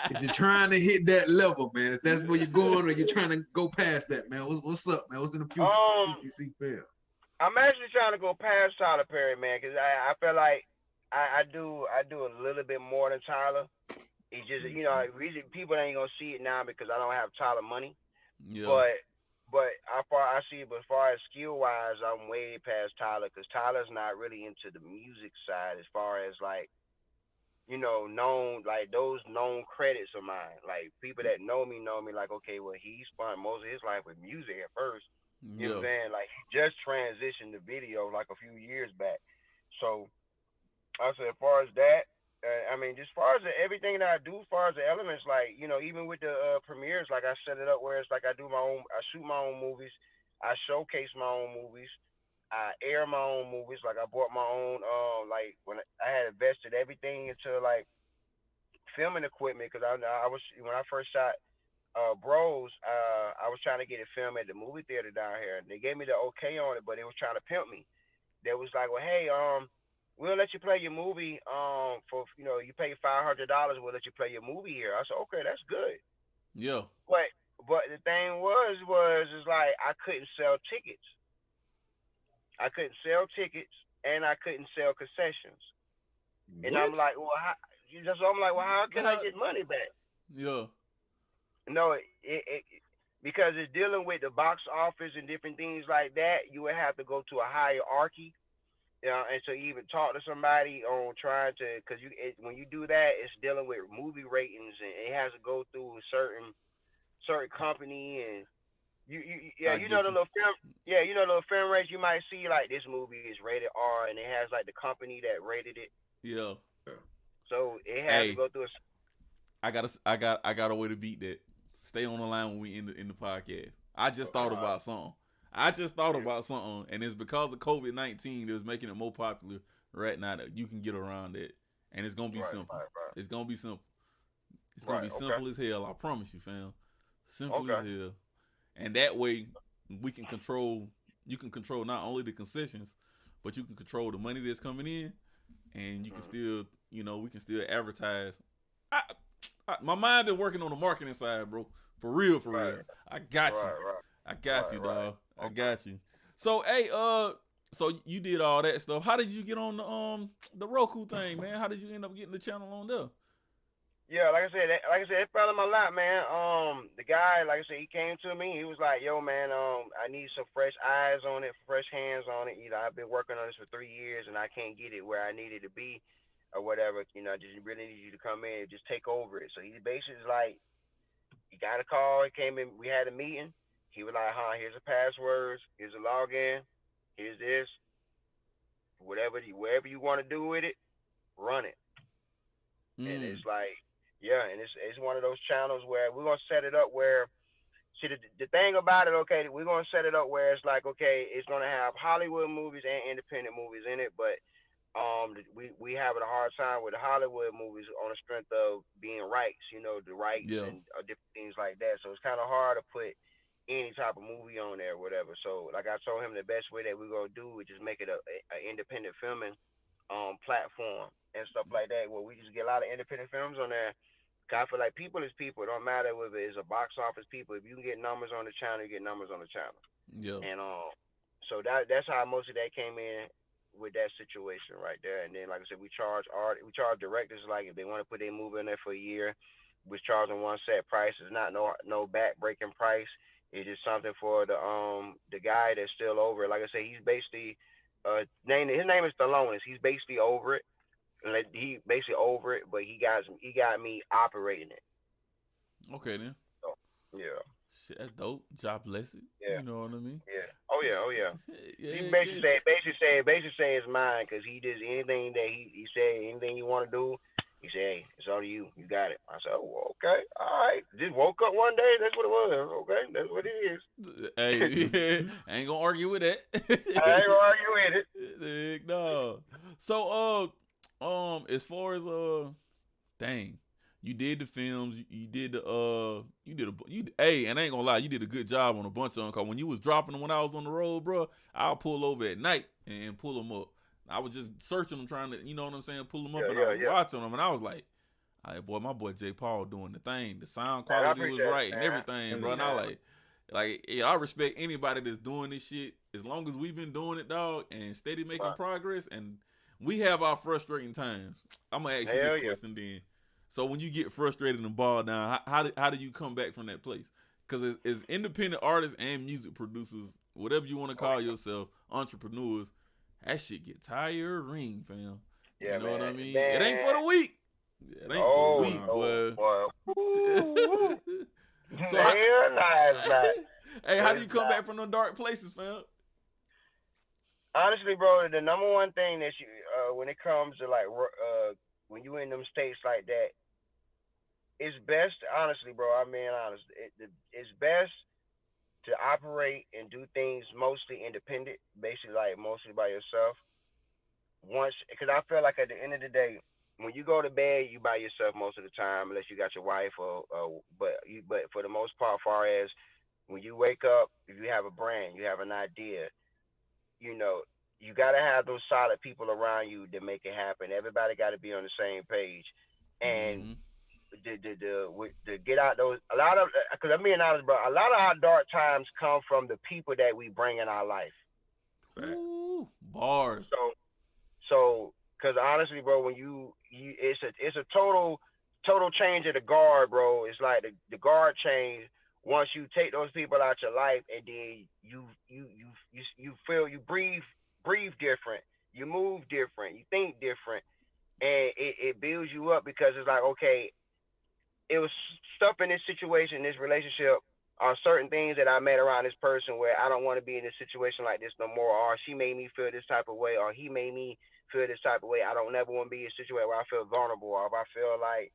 If you're trying to hit that level, man, if that's where you're going, or you're trying to go past that, man, what's up, man? What's in the future? I'm actually trying to go past Tyler Perry, man, because I feel like I do a little bit more than Tyler. It's just, people ain't gonna see it now because I don't have Tyler money. Yeah. But as far as skill wise, I'm way past Tyler, because Tyler's not really into the music side as far as like, known, like those known credits of mine. Like people that know me like, okay, well, he spent most of his life with music at first. You know what I'm saying? Like he just transitioned to video like a few years back. So I said, as far as that, just as far as everything that I do, as far as the elements, like, even with the premieres, like I set it up where it's like I shoot my own movies, I showcase my own movies, I air my own movies, like I bought my own, like when I had invested everything into like filming equipment, because I was, when I first shot Bros, I was trying to get it filmed at the movie theater down here, and they gave me the okay on it, but they was trying to pimp me. They was like, well, hey, we'll let you play your movie for, you pay $500, we'll let you play your movie here. I said, okay, that's good. Yeah. But the thing is like I couldn't sell tickets. and I couldn't sell concessions. And I'm What? like, well, I'm like, well, how can I get money back? Yeah. No, because it's dealing with the box office and different things like that. You would have to go to a hierarchy, and so you even talk to somebody on trying to, because when you do that, it's dealing with movie ratings, and it has to go through a certain company, and yeah, I get you. you know the little film rates you might see, like this movie is rated R, and it has like the company that rated it, Yeah. so it has to Hey, go through a. I got a way to beat that. Stay on the line when we in the podcast. I just thought about something. And it's because of COVID-19 that's making it more popular right now that you can get around it, and it's gonna be simple. It's gonna be simple. It's gonna be Okay. simple as hell. I promise you, fam. Simple as Okay. hell. And that way, we can control. You can control not only the concessions, but you can control the money that's coming in, and you can still, we can still advertise. My mind been working on the marketing side, bro. For real, for real. I got you. I got you, dog. I got you. So, hey, so you did all that stuff. How did you get on the Roku thing, man? How did you end up getting the channel on there? Yeah, like I said, it fell in my lap, man. The guy, like I said, he came to me. He was like, "Yo, man, I need some fresh eyes on it, fresh hands on it. I've been working on this for 3 years, and I can't get it where I need it to be, or whatever. I just really need you to come in and just take over it." So he basically is like, he got a call. He came in. We had a meeting. He was like, here's the passwords. Here's a login. Here's this. Whatever you want to do with it, run it." And it's like, yeah, and it's one of those channels where we're gonna set it up where, see, the thing about it, okay, we're gonna set it up where it's like, okay, it's gonna have Hollywood movies and independent movies in it, but we having a hard time with the Hollywood movies on the strength of being rights, the rights Yeah. and different things like that. So it's kind of hard to put any type of movie on there, or whatever. So like I told him, the best way that we're gonna do is just make it a independent filming platform and stuff like that, where we just get a lot of independent films on there. I feel like people is people. It don't matter whether it's a box office people. If you can get numbers on the channel, you get numbers on the channel. Yeah. And so that's how most of that came in with that situation right there. And then, like I said, we charge directors, like if they want to put their movie in there for a year, we charge them one set price. It's not no back breaking price. It's just something for the guy that's still over it. Like I said, he's basically his name is Thelonis. He's basically over it. He basically over it, but he got me operating it. Okay then. So, yeah. Shit, that's dope. God bless it. Yeah. You know what I mean? Yeah. Oh yeah. Yeah, He basically say it's mine, because he does anything that he said, anything you want to do. He said, "Hey, it's all you. You got it." I said, "Oh, okay, all right." Just woke up one day. That's what it was. Okay, that's what it is. Hey, I ain't gonna argue with that. I ain't gonna argue with it. No. So, as far as dang, you did the films, you did the hey, and I ain't gonna lie, you did a good job on a bunch of them. Cause when you was dropping them when I was on the road, bro, I'll pull over at night and pull them up. I was just searching them, trying to, you know what I'm saying, pull them up, and I was watching them, and I was like, "Hey, boy, my boy J. Paul doing the thing. The sound quality was right and everything, bro." And I yeah, I respect anybody that's doing this shit as long as we've been doing it, dog, and steady making progress. And we have our frustrating times. I'm gonna ask you this question then. So when you get frustrated and ball down, how do you come back from that place? Because as independent artists and music producers, whatever you want to call yourself, entrepreneurs, that shit get tiring, fam. Yeah, you know what I mean? Man. It ain't for the weak. It ain't for the weak, boy. So hey, how do you come back from the dark places, fam? Honestly, bro, the number one thing that you, when it comes to like, when you in them states like that, it's best, honestly, bro, I'm being honest, it's best to operate and do things mostly independent, basically like mostly by yourself. Because I feel like at the end of the day, when you go to bed, you by yourself most of the time, unless you got your wife but for the most part, far as when you wake up, if you have a brand, you have an idea, you got to have those solid people around you to make it happen. Everybody got to be on the same page. And to get out those, because I'm being honest, bro, a lot of our dark times come from the people that we bring in our life. Ooh, bars. So, cause honestly, bro, when it's a total change of the guard, bro. It's like the guard change once you take those people out your life, and then you feel you breathe different, you move different, you think different, and it builds you up because it's like, okay, it was stuff in this situation, this relationship, certain things that I met around this person where I don't want to be in a situation like this no more, or she made me feel this type of way, or he made me feel this type of way. I don't never want to be in a situation where I feel vulnerable, or if I feel like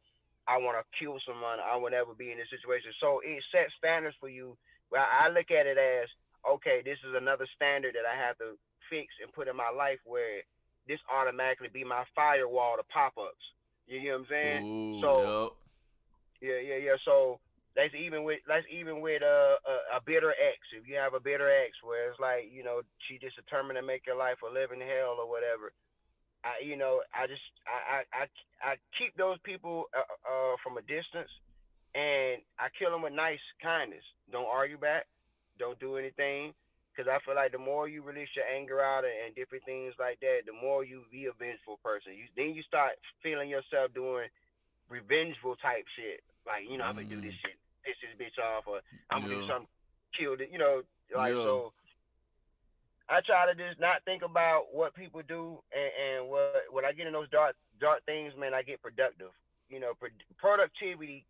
I want to kill someone, I will never be in this situation. So it sets standards for you. Well, I look at it as, okay, this is another standard that I have to fix and put in my life where this automatically be my firewall to pop ups. You know what I'm saying? Ooh, So yep. yeah. So that's even with a bitter ex. If you have a bitter ex where it's like, she just determined to make your life a living hell or whatever. I keep those people from a distance, and I kill them with nice kindness. Don't argue back. Don't do anything. Because I feel like the more you release your anger out and different things like that, the more you be a vengeful person. Then you start feeling yourself doing revengeful type shit. Like, I'm gonna do this shit, piss this bitch off, or I'm gonna do Yeah. something, kill it. Like, Yeah. so I try to just not think about what people do, and when I get in those dark things, man, I get productive. Productivity,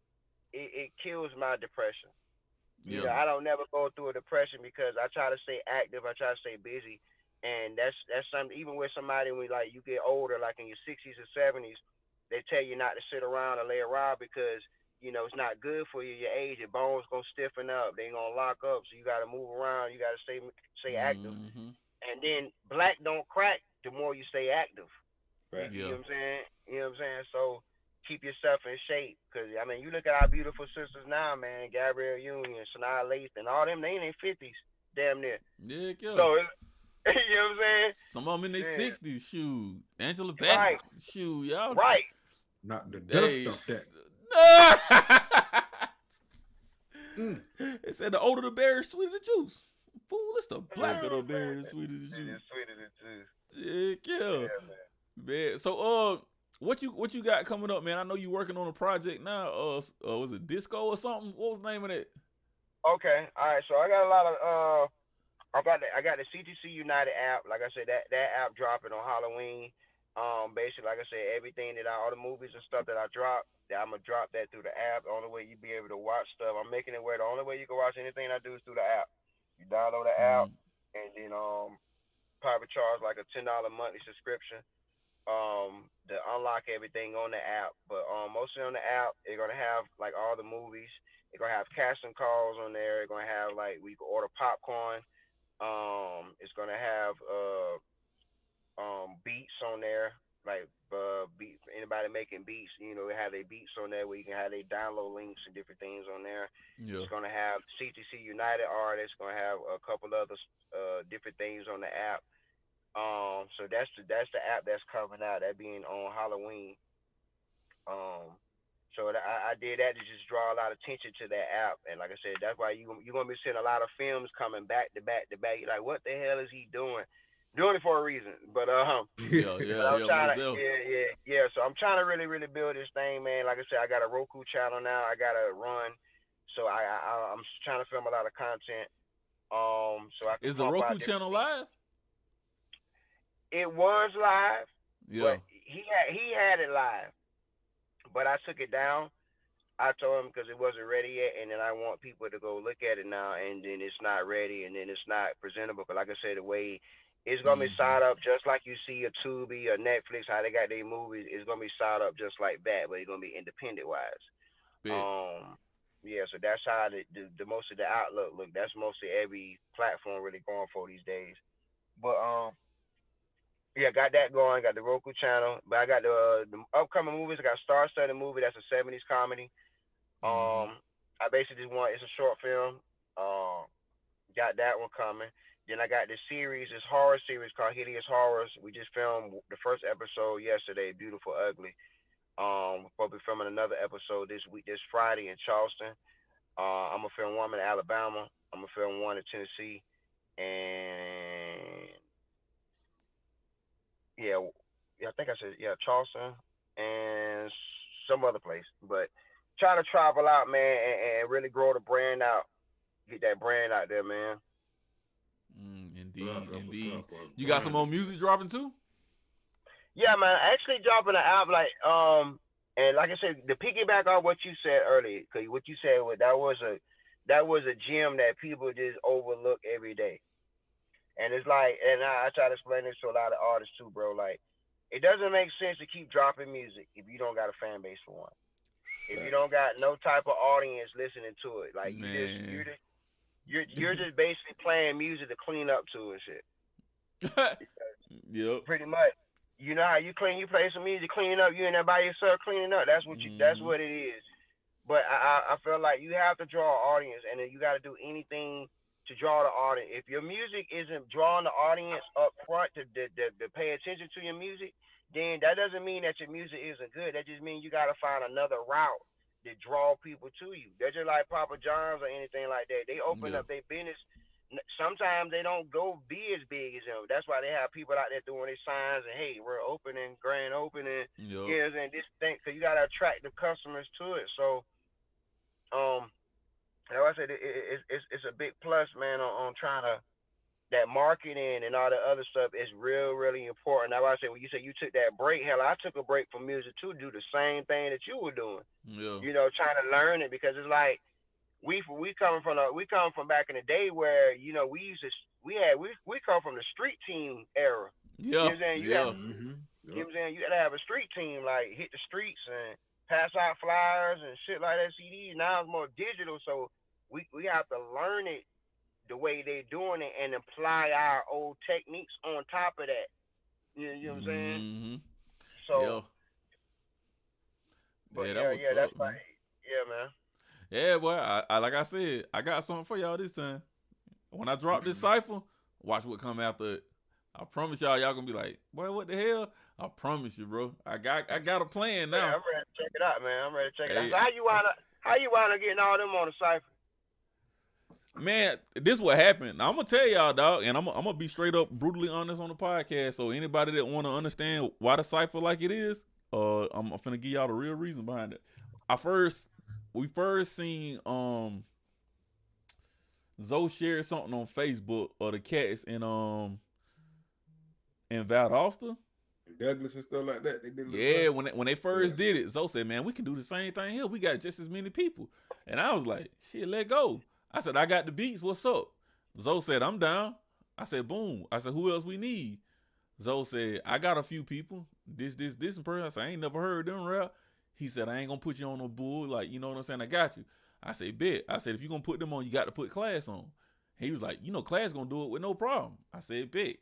it kills my depression. Yeah. I don't never go through a depression because I try to stay active. I try to stay busy, and that's something. Even with somebody when like you get older, like in your 60s or 70s, they tell you not to sit around or lay around because it's not good for you. Your age, your bones gonna stiffen up. They gonna lock up. So you gotta move around. You gotta stay active. Mm-hmm. And then black don't crack the more you stay active. You, Right. you Yeah. know what I'm saying? You know what I'm saying? So keep yourself in shape. Cause I mean, you look at our beautiful sisters now, man. Gabrielle Union, Sanaa Lathan, all them. They in their 50s, damn near. Yeah, yeah. So you know what I'm saying? Some of them in their Yeah. 60s, shoot. Angela Right. Bassett, shoot, y'all. Right. Knock the dust Hey. off that. Mm. They said the older the berry, the sweeter the juice. Fool, it's the blacker the Oh, berry, man. the sweeter the juice. It's sweeter than juice. Heck yeah. Yeah, man. Man. So what you got coming up, man? I know you working on a project now. Was it Disco or something? What was the name of that? Okay. All right. So I got a lot of I got the CTC United app. Like I said, that app dropping on Halloween. Basically, like I said, everything all the movies and stuff that I drop, that I'm gonna drop that through the app. The only way you be able to watch stuff, I'm making it where the only way you can watch anything I do is through the app. You download the app, Mm. and then probably charge like a $10 monthly subscription. To unlock everything on the app, but mostly on the app, they're gonna have like all the movies. They're gonna have casting calls on there. They're gonna have like we can order popcorn. It's gonna have beats on there, like beat anybody making beats. They have their beats on there where you can have their download links and different things on there. Yeah. It's gonna have CTC United artists. Gonna have a couple other different things on the app. So that's the app that's coming out. That being on Halloween. Um, so I did that to just draw a lot of attention to that app, and like I said, that's why you're gonna be seeing a lot of films coming back to back to back. You're like, what the hell is he doing? Doing it for a reason, but Yeah, but I'm yeah, trying most to, definitely. yeah. So I'm trying to really, really build this thing, man. Like I said, I got a Roku channel now. I got to run, so I'm trying to film a lot of content. So I can Is the pump Roku out this. channel live? It was live, Yeah. but he had it live, but I took it down. I told him because it wasn't ready yet, and then I want people to go look at it now, and then it's not ready, and then it's not presentable. But like I said, the way it's gonna be Mm-hmm. side up, just like you see a Tubi or Netflix, how they got their movies. It's gonna be side up just like that, but it's gonna be independent wise. Bet. Yeah, so that's how the most of the outlook look. That's mostly every platform really going for these days. But yeah, got that going. Got the Roku channel, but I got the upcoming movies. I got Star Studded movie. That's a '70s comedy. Mm-hmm. I basically just want it's a short film. Um, got that one coming. Then I got this series, this horror series called Hideous Horrors. We just filmed the first episode yesterday, Beautiful Ugly. We'll be filming another episode this week, this Friday in Charleston. I'm gonna film one in Alabama. I'm gonna film one in Tennessee, and yeah, I think I said Charleston and some other place. But trying to travel out, man, and really grow the brand out, get that brand out there, man. Indeed. You got some more music dropping too? Yeah, man. Actually, dropping an album and like I said, to piggyback on what you said earlier, because what you said that was a gem that people just overlook every day. And it's like, and I try to explain this to a lot of artists too, bro. Like, it doesn't make sense to keep dropping music if you don't got a fan base for one. If you don't got no type of audience listening to it, like you're just basically playing music to clean up to and shit. Yep. Pretty much. You know how you play some music, cleaning up. You in there by yourself cleaning up. That's what That's what it is. But I feel like you have to draw an audience, and then you got to do anything to draw the audience. If your music isn't drawing the audience up front to pay attention to your music, then that doesn't mean that your music isn't good. That just means you got to find another route to draw people to you. They're just like Papa John's or anything like that. They open up their business. Sometimes they don't go be as big as them. That's why they have people out there doing their signs and, hey, we're opening, grand opening. You know what I'm saying? This thing, because you got to attract the customers to it. So, like I said, it's a big plus, man, on trying to, that marketing and all the other stuff is really important. Now, I said, when you say you took that break, hell, I took a break from music too, do the same thing that you were doing. Yeah. You know, trying to learn it, because it's like, we come from back in the day where, you know, we come from the street team era. Yeah. You know what I'm saying? You know what I'm saying? You gotta have a street team, like hit the streets and pass out flyers and shit like that, CDs. Now it's more digital, so we have to learn it the way they're doing it and apply our old techniques on top of that. You know what I'm saying? Mm-hmm. So that's like, yeah, man. Yeah, boy. I like I said, I got something for y'all this time. When I drop this cipher, watch what come after it. I promise y'all gonna be like, boy, what the hell? I promise you, bro. I got a plan now. Yeah, I'm ready to check it out, man. I'm ready to check it out. So how you wind up getting all them on the cipher? Man, this what happened. Now, I'm gonna tell y'all, dog, and I'm gonna be straight up brutally honest on the podcast. So anybody that wanna understand why the cipher like it is, I'm finna give y'all the real reason behind it. We first seen Zoe shared something on Facebook of the cats in Valdosta. Douglas and stuff like that. They did. Yeah, when they first did it, Zoe said, "Man, we can do the same thing here. We got just as many people." And I was like, "Shit, let go." I said, "I got the beats. What's up?" Zoe said, "I'm down." I said, "Boom." I said, "Who else we need?" Zoe said, "I got a few people. This and person." I said, "I ain't never heard them rap." He said, "I ain't gonna put you on no bull. Like, you know what I'm saying? I got you." I said, "Bet." I said, "If you gonna put them on, you got to put Class on." He was like, "Class gonna do it with no problem." I said, "Bet."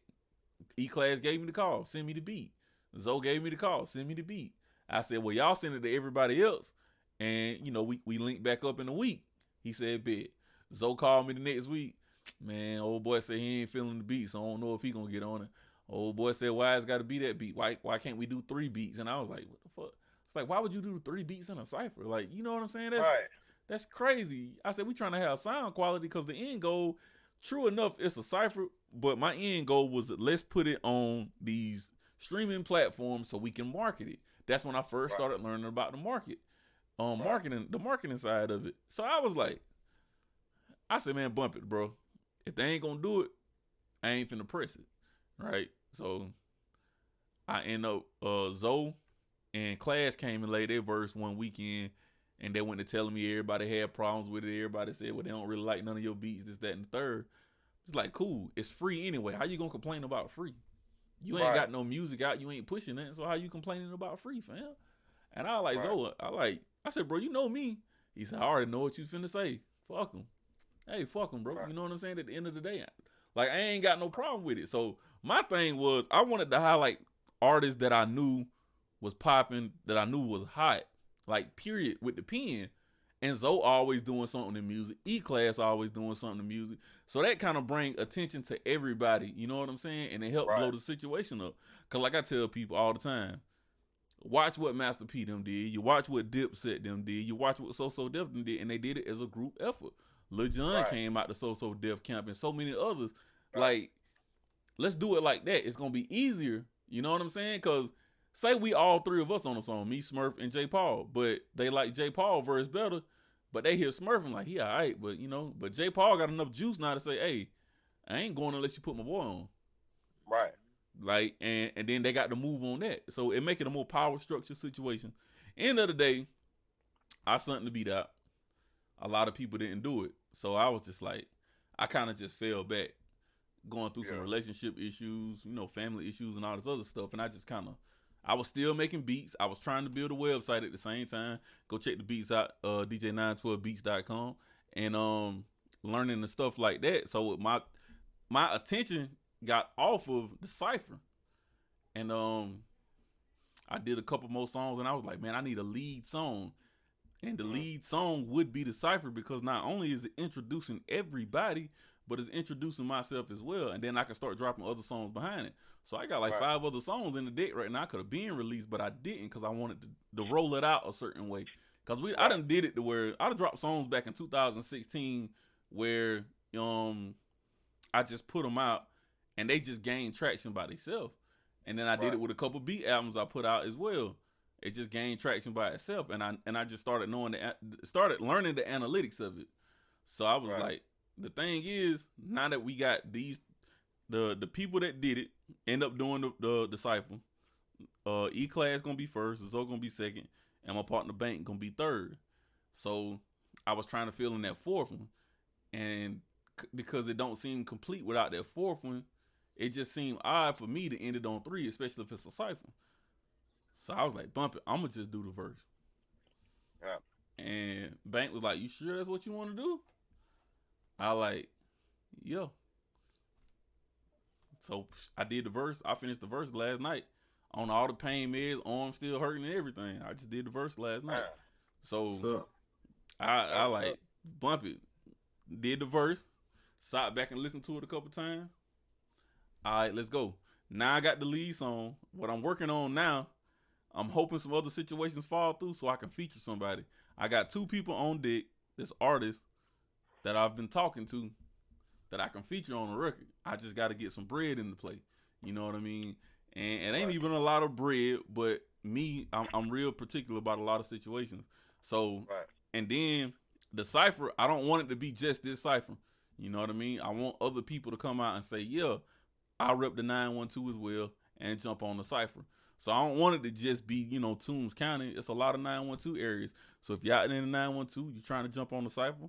E-Class gave me the call, send me the beat. Zoe gave me the call, send me the beat. I said, "Well, y'all send it to everybody else." And, we linked back up in a week. He said, "Bet." Zoe called me the next week. "Man, old boy said he ain't feeling the beat, so I don't know if he gonna get on it." Old boy said, "Why it's gotta be that beat? Why can't we do 3 beats?" And I was like, "What the fuck?" It's like, why would you do 3 beats in a cipher? Like, you know what I'm saying? That's crazy. I said, we trying to have sound quality because the end goal, true enough, it's a cipher, but my end goal was let's put it on these streaming platforms so we can market it. That's when I first started learning about the marketing, the marketing side of it. So I was like, I said, "Man, bump it, bro. If they ain't gonna do it, I ain't finna press it." Right? So I end up, Zoe and Class came and laid their verse one weekend, and they went to telling me everybody had problems with it. Everybody said, "Well, they don't really like none of your beats, this, that, and the third." It's like, cool. It's free anyway. How you gonna complain about free? You ain't got no music out. You ain't pushing it. So how you complaining about free, fam? And I was like, Zoe, I said, "Bro, you know me." He said, "I already know what you finna say. Fuck him." Hey, fuck him, bro. You know what I'm saying? At the end of the day, like, I ain't got no problem with it. So my thing was, I wanted to highlight artists that I knew was popping, that I knew was hot, like, period, with the pen. And Zoe always doing something in music. E-Class always doing something in music. So that kind of bring attention to everybody, you know what I'm saying? And it helped blow the situation up. Because like I tell people all the time, watch what Master P them did. You watch what Dipset them did. You watch what So Def them did. And they did it as a group effort. Lil Jon came out to So Def Camp and so many others. Like, let's do it like that. It's going to be easier. You know what I'm saying? Because say we all three of us on a song, me, Smurf, and J. Paul, but they like J. Paul verse better, but they hear Smurf and like, he all right, but you know, but J. Paul got enough juice now to say, hey, I ain't going unless you put my boy on. Right. Like, and then they got to move on that. So it make it a more power structure situation. End of the day, I something to beat out. A lot of people didn't do it. So I was just like, I kind of just fell back, going through some relationship issues, you know, family issues and all this other stuff. And I just kind of, I was still making beats. I was trying to build a website at the same time. Go check the beats out, dj912beats.com, and learning the stuff like that. So my attention got off of the cipher, and I did a couple more songs, and I was like, man, I need a lead song. And the lead song would be the cipher, because not only is it introducing everybody, but it's introducing myself as well. And then I can start dropping other songs behind it. So I got like 5 other songs in the deck right now. I could have been released, but I didn't, because I wanted to roll it out a certain way. Because I done did it to where I dropped songs back in 2016 where I just put them out and they just gained traction by themselves. And then I did it with a couple beat albums I put out as well. It just gained traction by itself, and I just started learning the analytics of it. So I was like, the thing is, now that we got the people that did it end up doing the cipher. E-Class gonna be first, Zo gonna be second, and my partner Bank gonna be third. So I was trying to fill in that fourth one, and because it don't seem complete without that fourth one, it just seemed odd for me to end it on 3, especially if it's a cipher. So I was like, bump it, I'm going to just do the verse. Yeah. And Bank was like, you sure that's what you want to do? I like, yeah. So I did the verse. I finished the verse last night on all the pain meds, arm still hurting and everything. I just did the verse last night. So I like, bump it, did the verse, sat back and listened to it a couple times. All right, let's go. Now I got the lead song. What I'm working on now, I'm hoping some other situations fall through so I can feature somebody. I got 2 people on deck, this artist that I've been talking to, that I can feature on the record. I just got to get some bread into play. You know what I mean? And it ain't even a lot of bread, but me, I'm real particular about a lot of situations. So, and then the cipher, I don't want it to be just this cipher. You know what I mean? I want other people to come out and say, yeah, I rep the 912 as well, and jump on the cipher. So I don't want it to just be, you know, Toombs County. It's a lot of 912 areas. So if you're out in the 912, you're trying to jump on the cipher,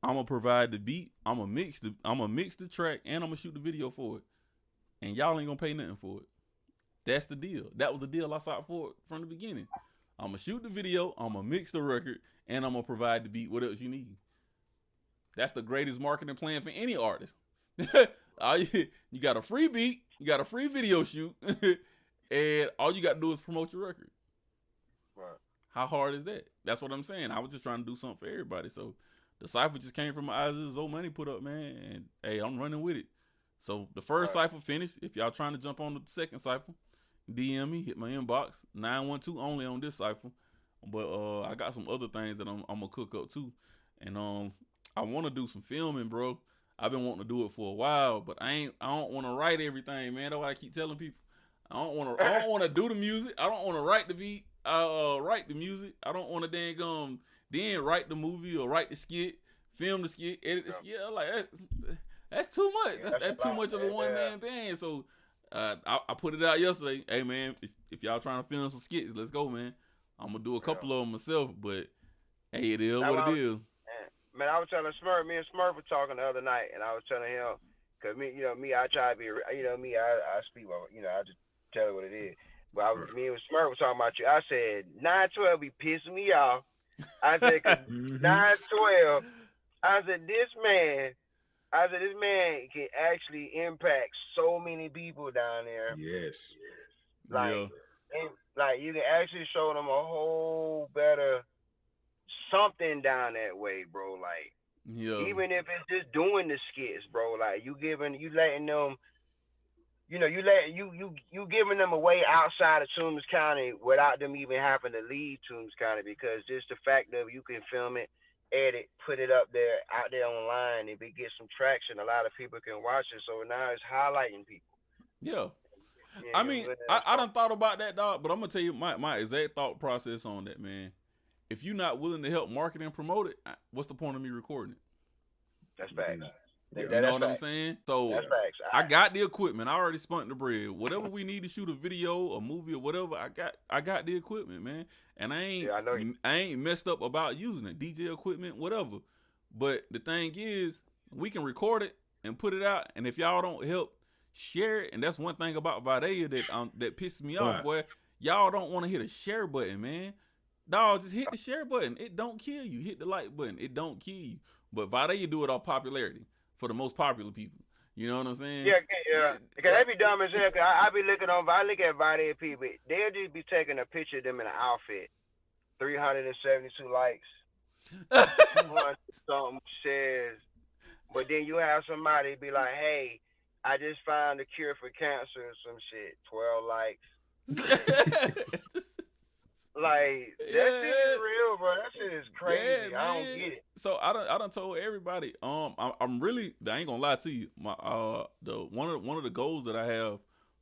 I'm gonna provide the beat, I'm gonna mix the track, and I'm gonna shoot the video for it. And y'all ain't gonna pay nothing for it. That's the deal. That was the deal I sought for from the beginning. I'm gonna shoot the video, I'm gonna mix the record, and I'm gonna provide the beat. What else you need? That's the greatest marketing plan for any artist. You got a free beat, you got a free video shoot, and all you got to do is promote your record. Right. How hard is that? That's what I'm saying. I was just trying to do something for everybody. So the cipher just came from my eyes. Zo Money put up, man, and hey, I'm running with it. So the first cipher finished. If y'all trying to jump on the second cipher, DM me, hit my inbox. 912 only on this cipher, but I got some other things that I'm gonna cook up too, and I want to do some filming, bro. I've been wanting to do it for a while, but I don't want to write everything, man. That's why I keep telling people. I don't want to do the music. I don't want to write the beat. Write the music. I don't want to then write the movie or write the skit, film the skit, edit the skit. I'm like, that's too much. That's too much of a one-man band. So I put it out yesterday. Hey, man, if y'all trying to film some skits, let's go, man. I'm going to do a couple of them myself, but hey, it is what it is. Man, I was telling Smurf, me and Smurf were talking the other night, and I was telling him, because me, I try to be, I speak, I just tell it what it is. But me and Smurf were talking about you. I said, 912 be pissing me off. I said, 912, I said, this man can actually impact so many people down there. Yes. Like you can actually show them a whole better something down that way, bro. Like, even if it's just doing the skits, bro. Like you letting them, you giving them a way outside of Toombs County without them even having to leave Toombs County, because just the fact of you can film it, edit, put it out there online, if it gets some traction, a lot of people can watch it. So now it's highlighting people. Yeah. I mean, I done thought about that, dog, but I'm gonna tell you my exact thought process on that, man. If you're not willing to help market and promote it, what's the point of me recording it? That's facts. You know what I'm saying? So that's facts. I got the equipment. I already spent the bread. Whatever we need to shoot a video, a movie, or whatever, I got the equipment, man. And I ain't messed up about using it. DJ equipment, whatever. But the thing is, we can record it and put it out. And if y'all don't help share it, and that's one thing about Videa that pisses me off, boy. Y'all don't want to hit a share button, man. Dog, just hit the share button. It don't kill you. Hit the like button. It don't kill you. But Videa do it off popularity for the most popular people. You know what I'm saying? Yeah. Because they be dumb as hell. Cause I be looking I look at Videa people. They'll just be taking a picture of them in an outfit. 372 likes. 200 something shares. But then you have somebody be like, hey, I just found a cure for cancer or some shit. 12 likes. Like, that shit is real, bro. That shit is crazy. Yeah, I don't get it. So I done told everybody. I'm really, I ain't gonna lie to you. My one of the goals that I have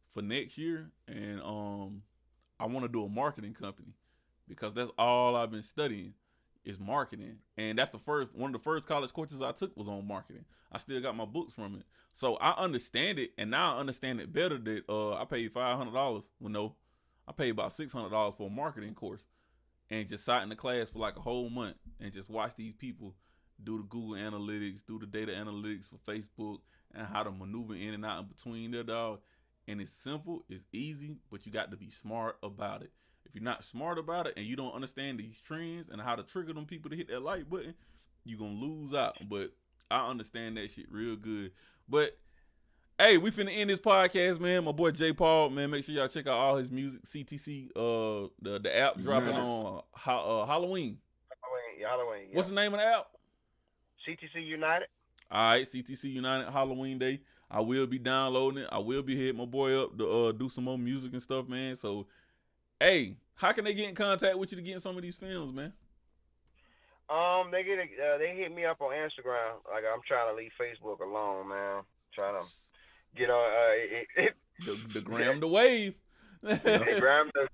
for next year, and I want to do a marketing company, because that's all I've been studying is marketing, and that's one of the first college courses I took was on marketing. I still got my books from it, so I understand it, and now I understand it better. That I paid $500. Well, no, I paid about $600 for a marketing course, and just sat in the class for like a whole month and just watch these people do the Google Analytics, do the data analytics for Facebook, and how to maneuver in and out in between their dog. And it's simple, it's easy, but you got to be smart about it. If you're not smart about it and you don't understand these trends and how to trigger them people to hit that like button, you're going to lose out. But I understand that shit real good. But, hey, we finna end this podcast, man. My boy J. Paul, man, make sure y'all check out all his music. CTC, the app dropping on Halloween. Halloween. What's the name of the app? CTC United. All right, CTC United Halloween Day. I will be downloading it. I will be hitting my boy up to do some more music and stuff, man. So, hey, how can they get in contact with you to get in some of these films, man? They hit me up on Instagram. Like, I'm trying to leave Facebook alone, man. Trying to get on the gram, the wave. The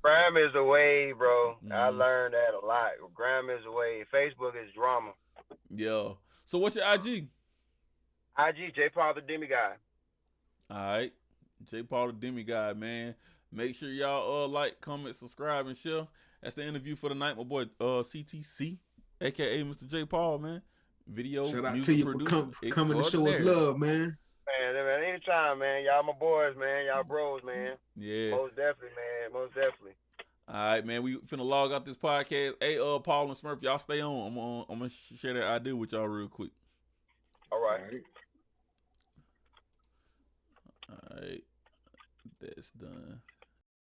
gram is the wave, bro. I learned that a lot. Gram is the wave. Facebook is drama. Yeah. So what's your IG? IG J Paul the Demigod. All right, J Paul the Demigod, man. Make sure y'all like, comment, subscribe, and share. That's the interview for the night, my boy CTC, aka Mr. J Paul, man. Video, shout out music to you producer, for coming to show us love, man. Man, anytime, man. Y'all my boys, man. Y'all bros, man. Yeah. Most definitely, man. Most definitely. All right, man. We finna log out this podcast. Hey, Paul and Smurf, y'all stay on. I'm gonna share that idea with y'all real quick. All right. All right. That's done.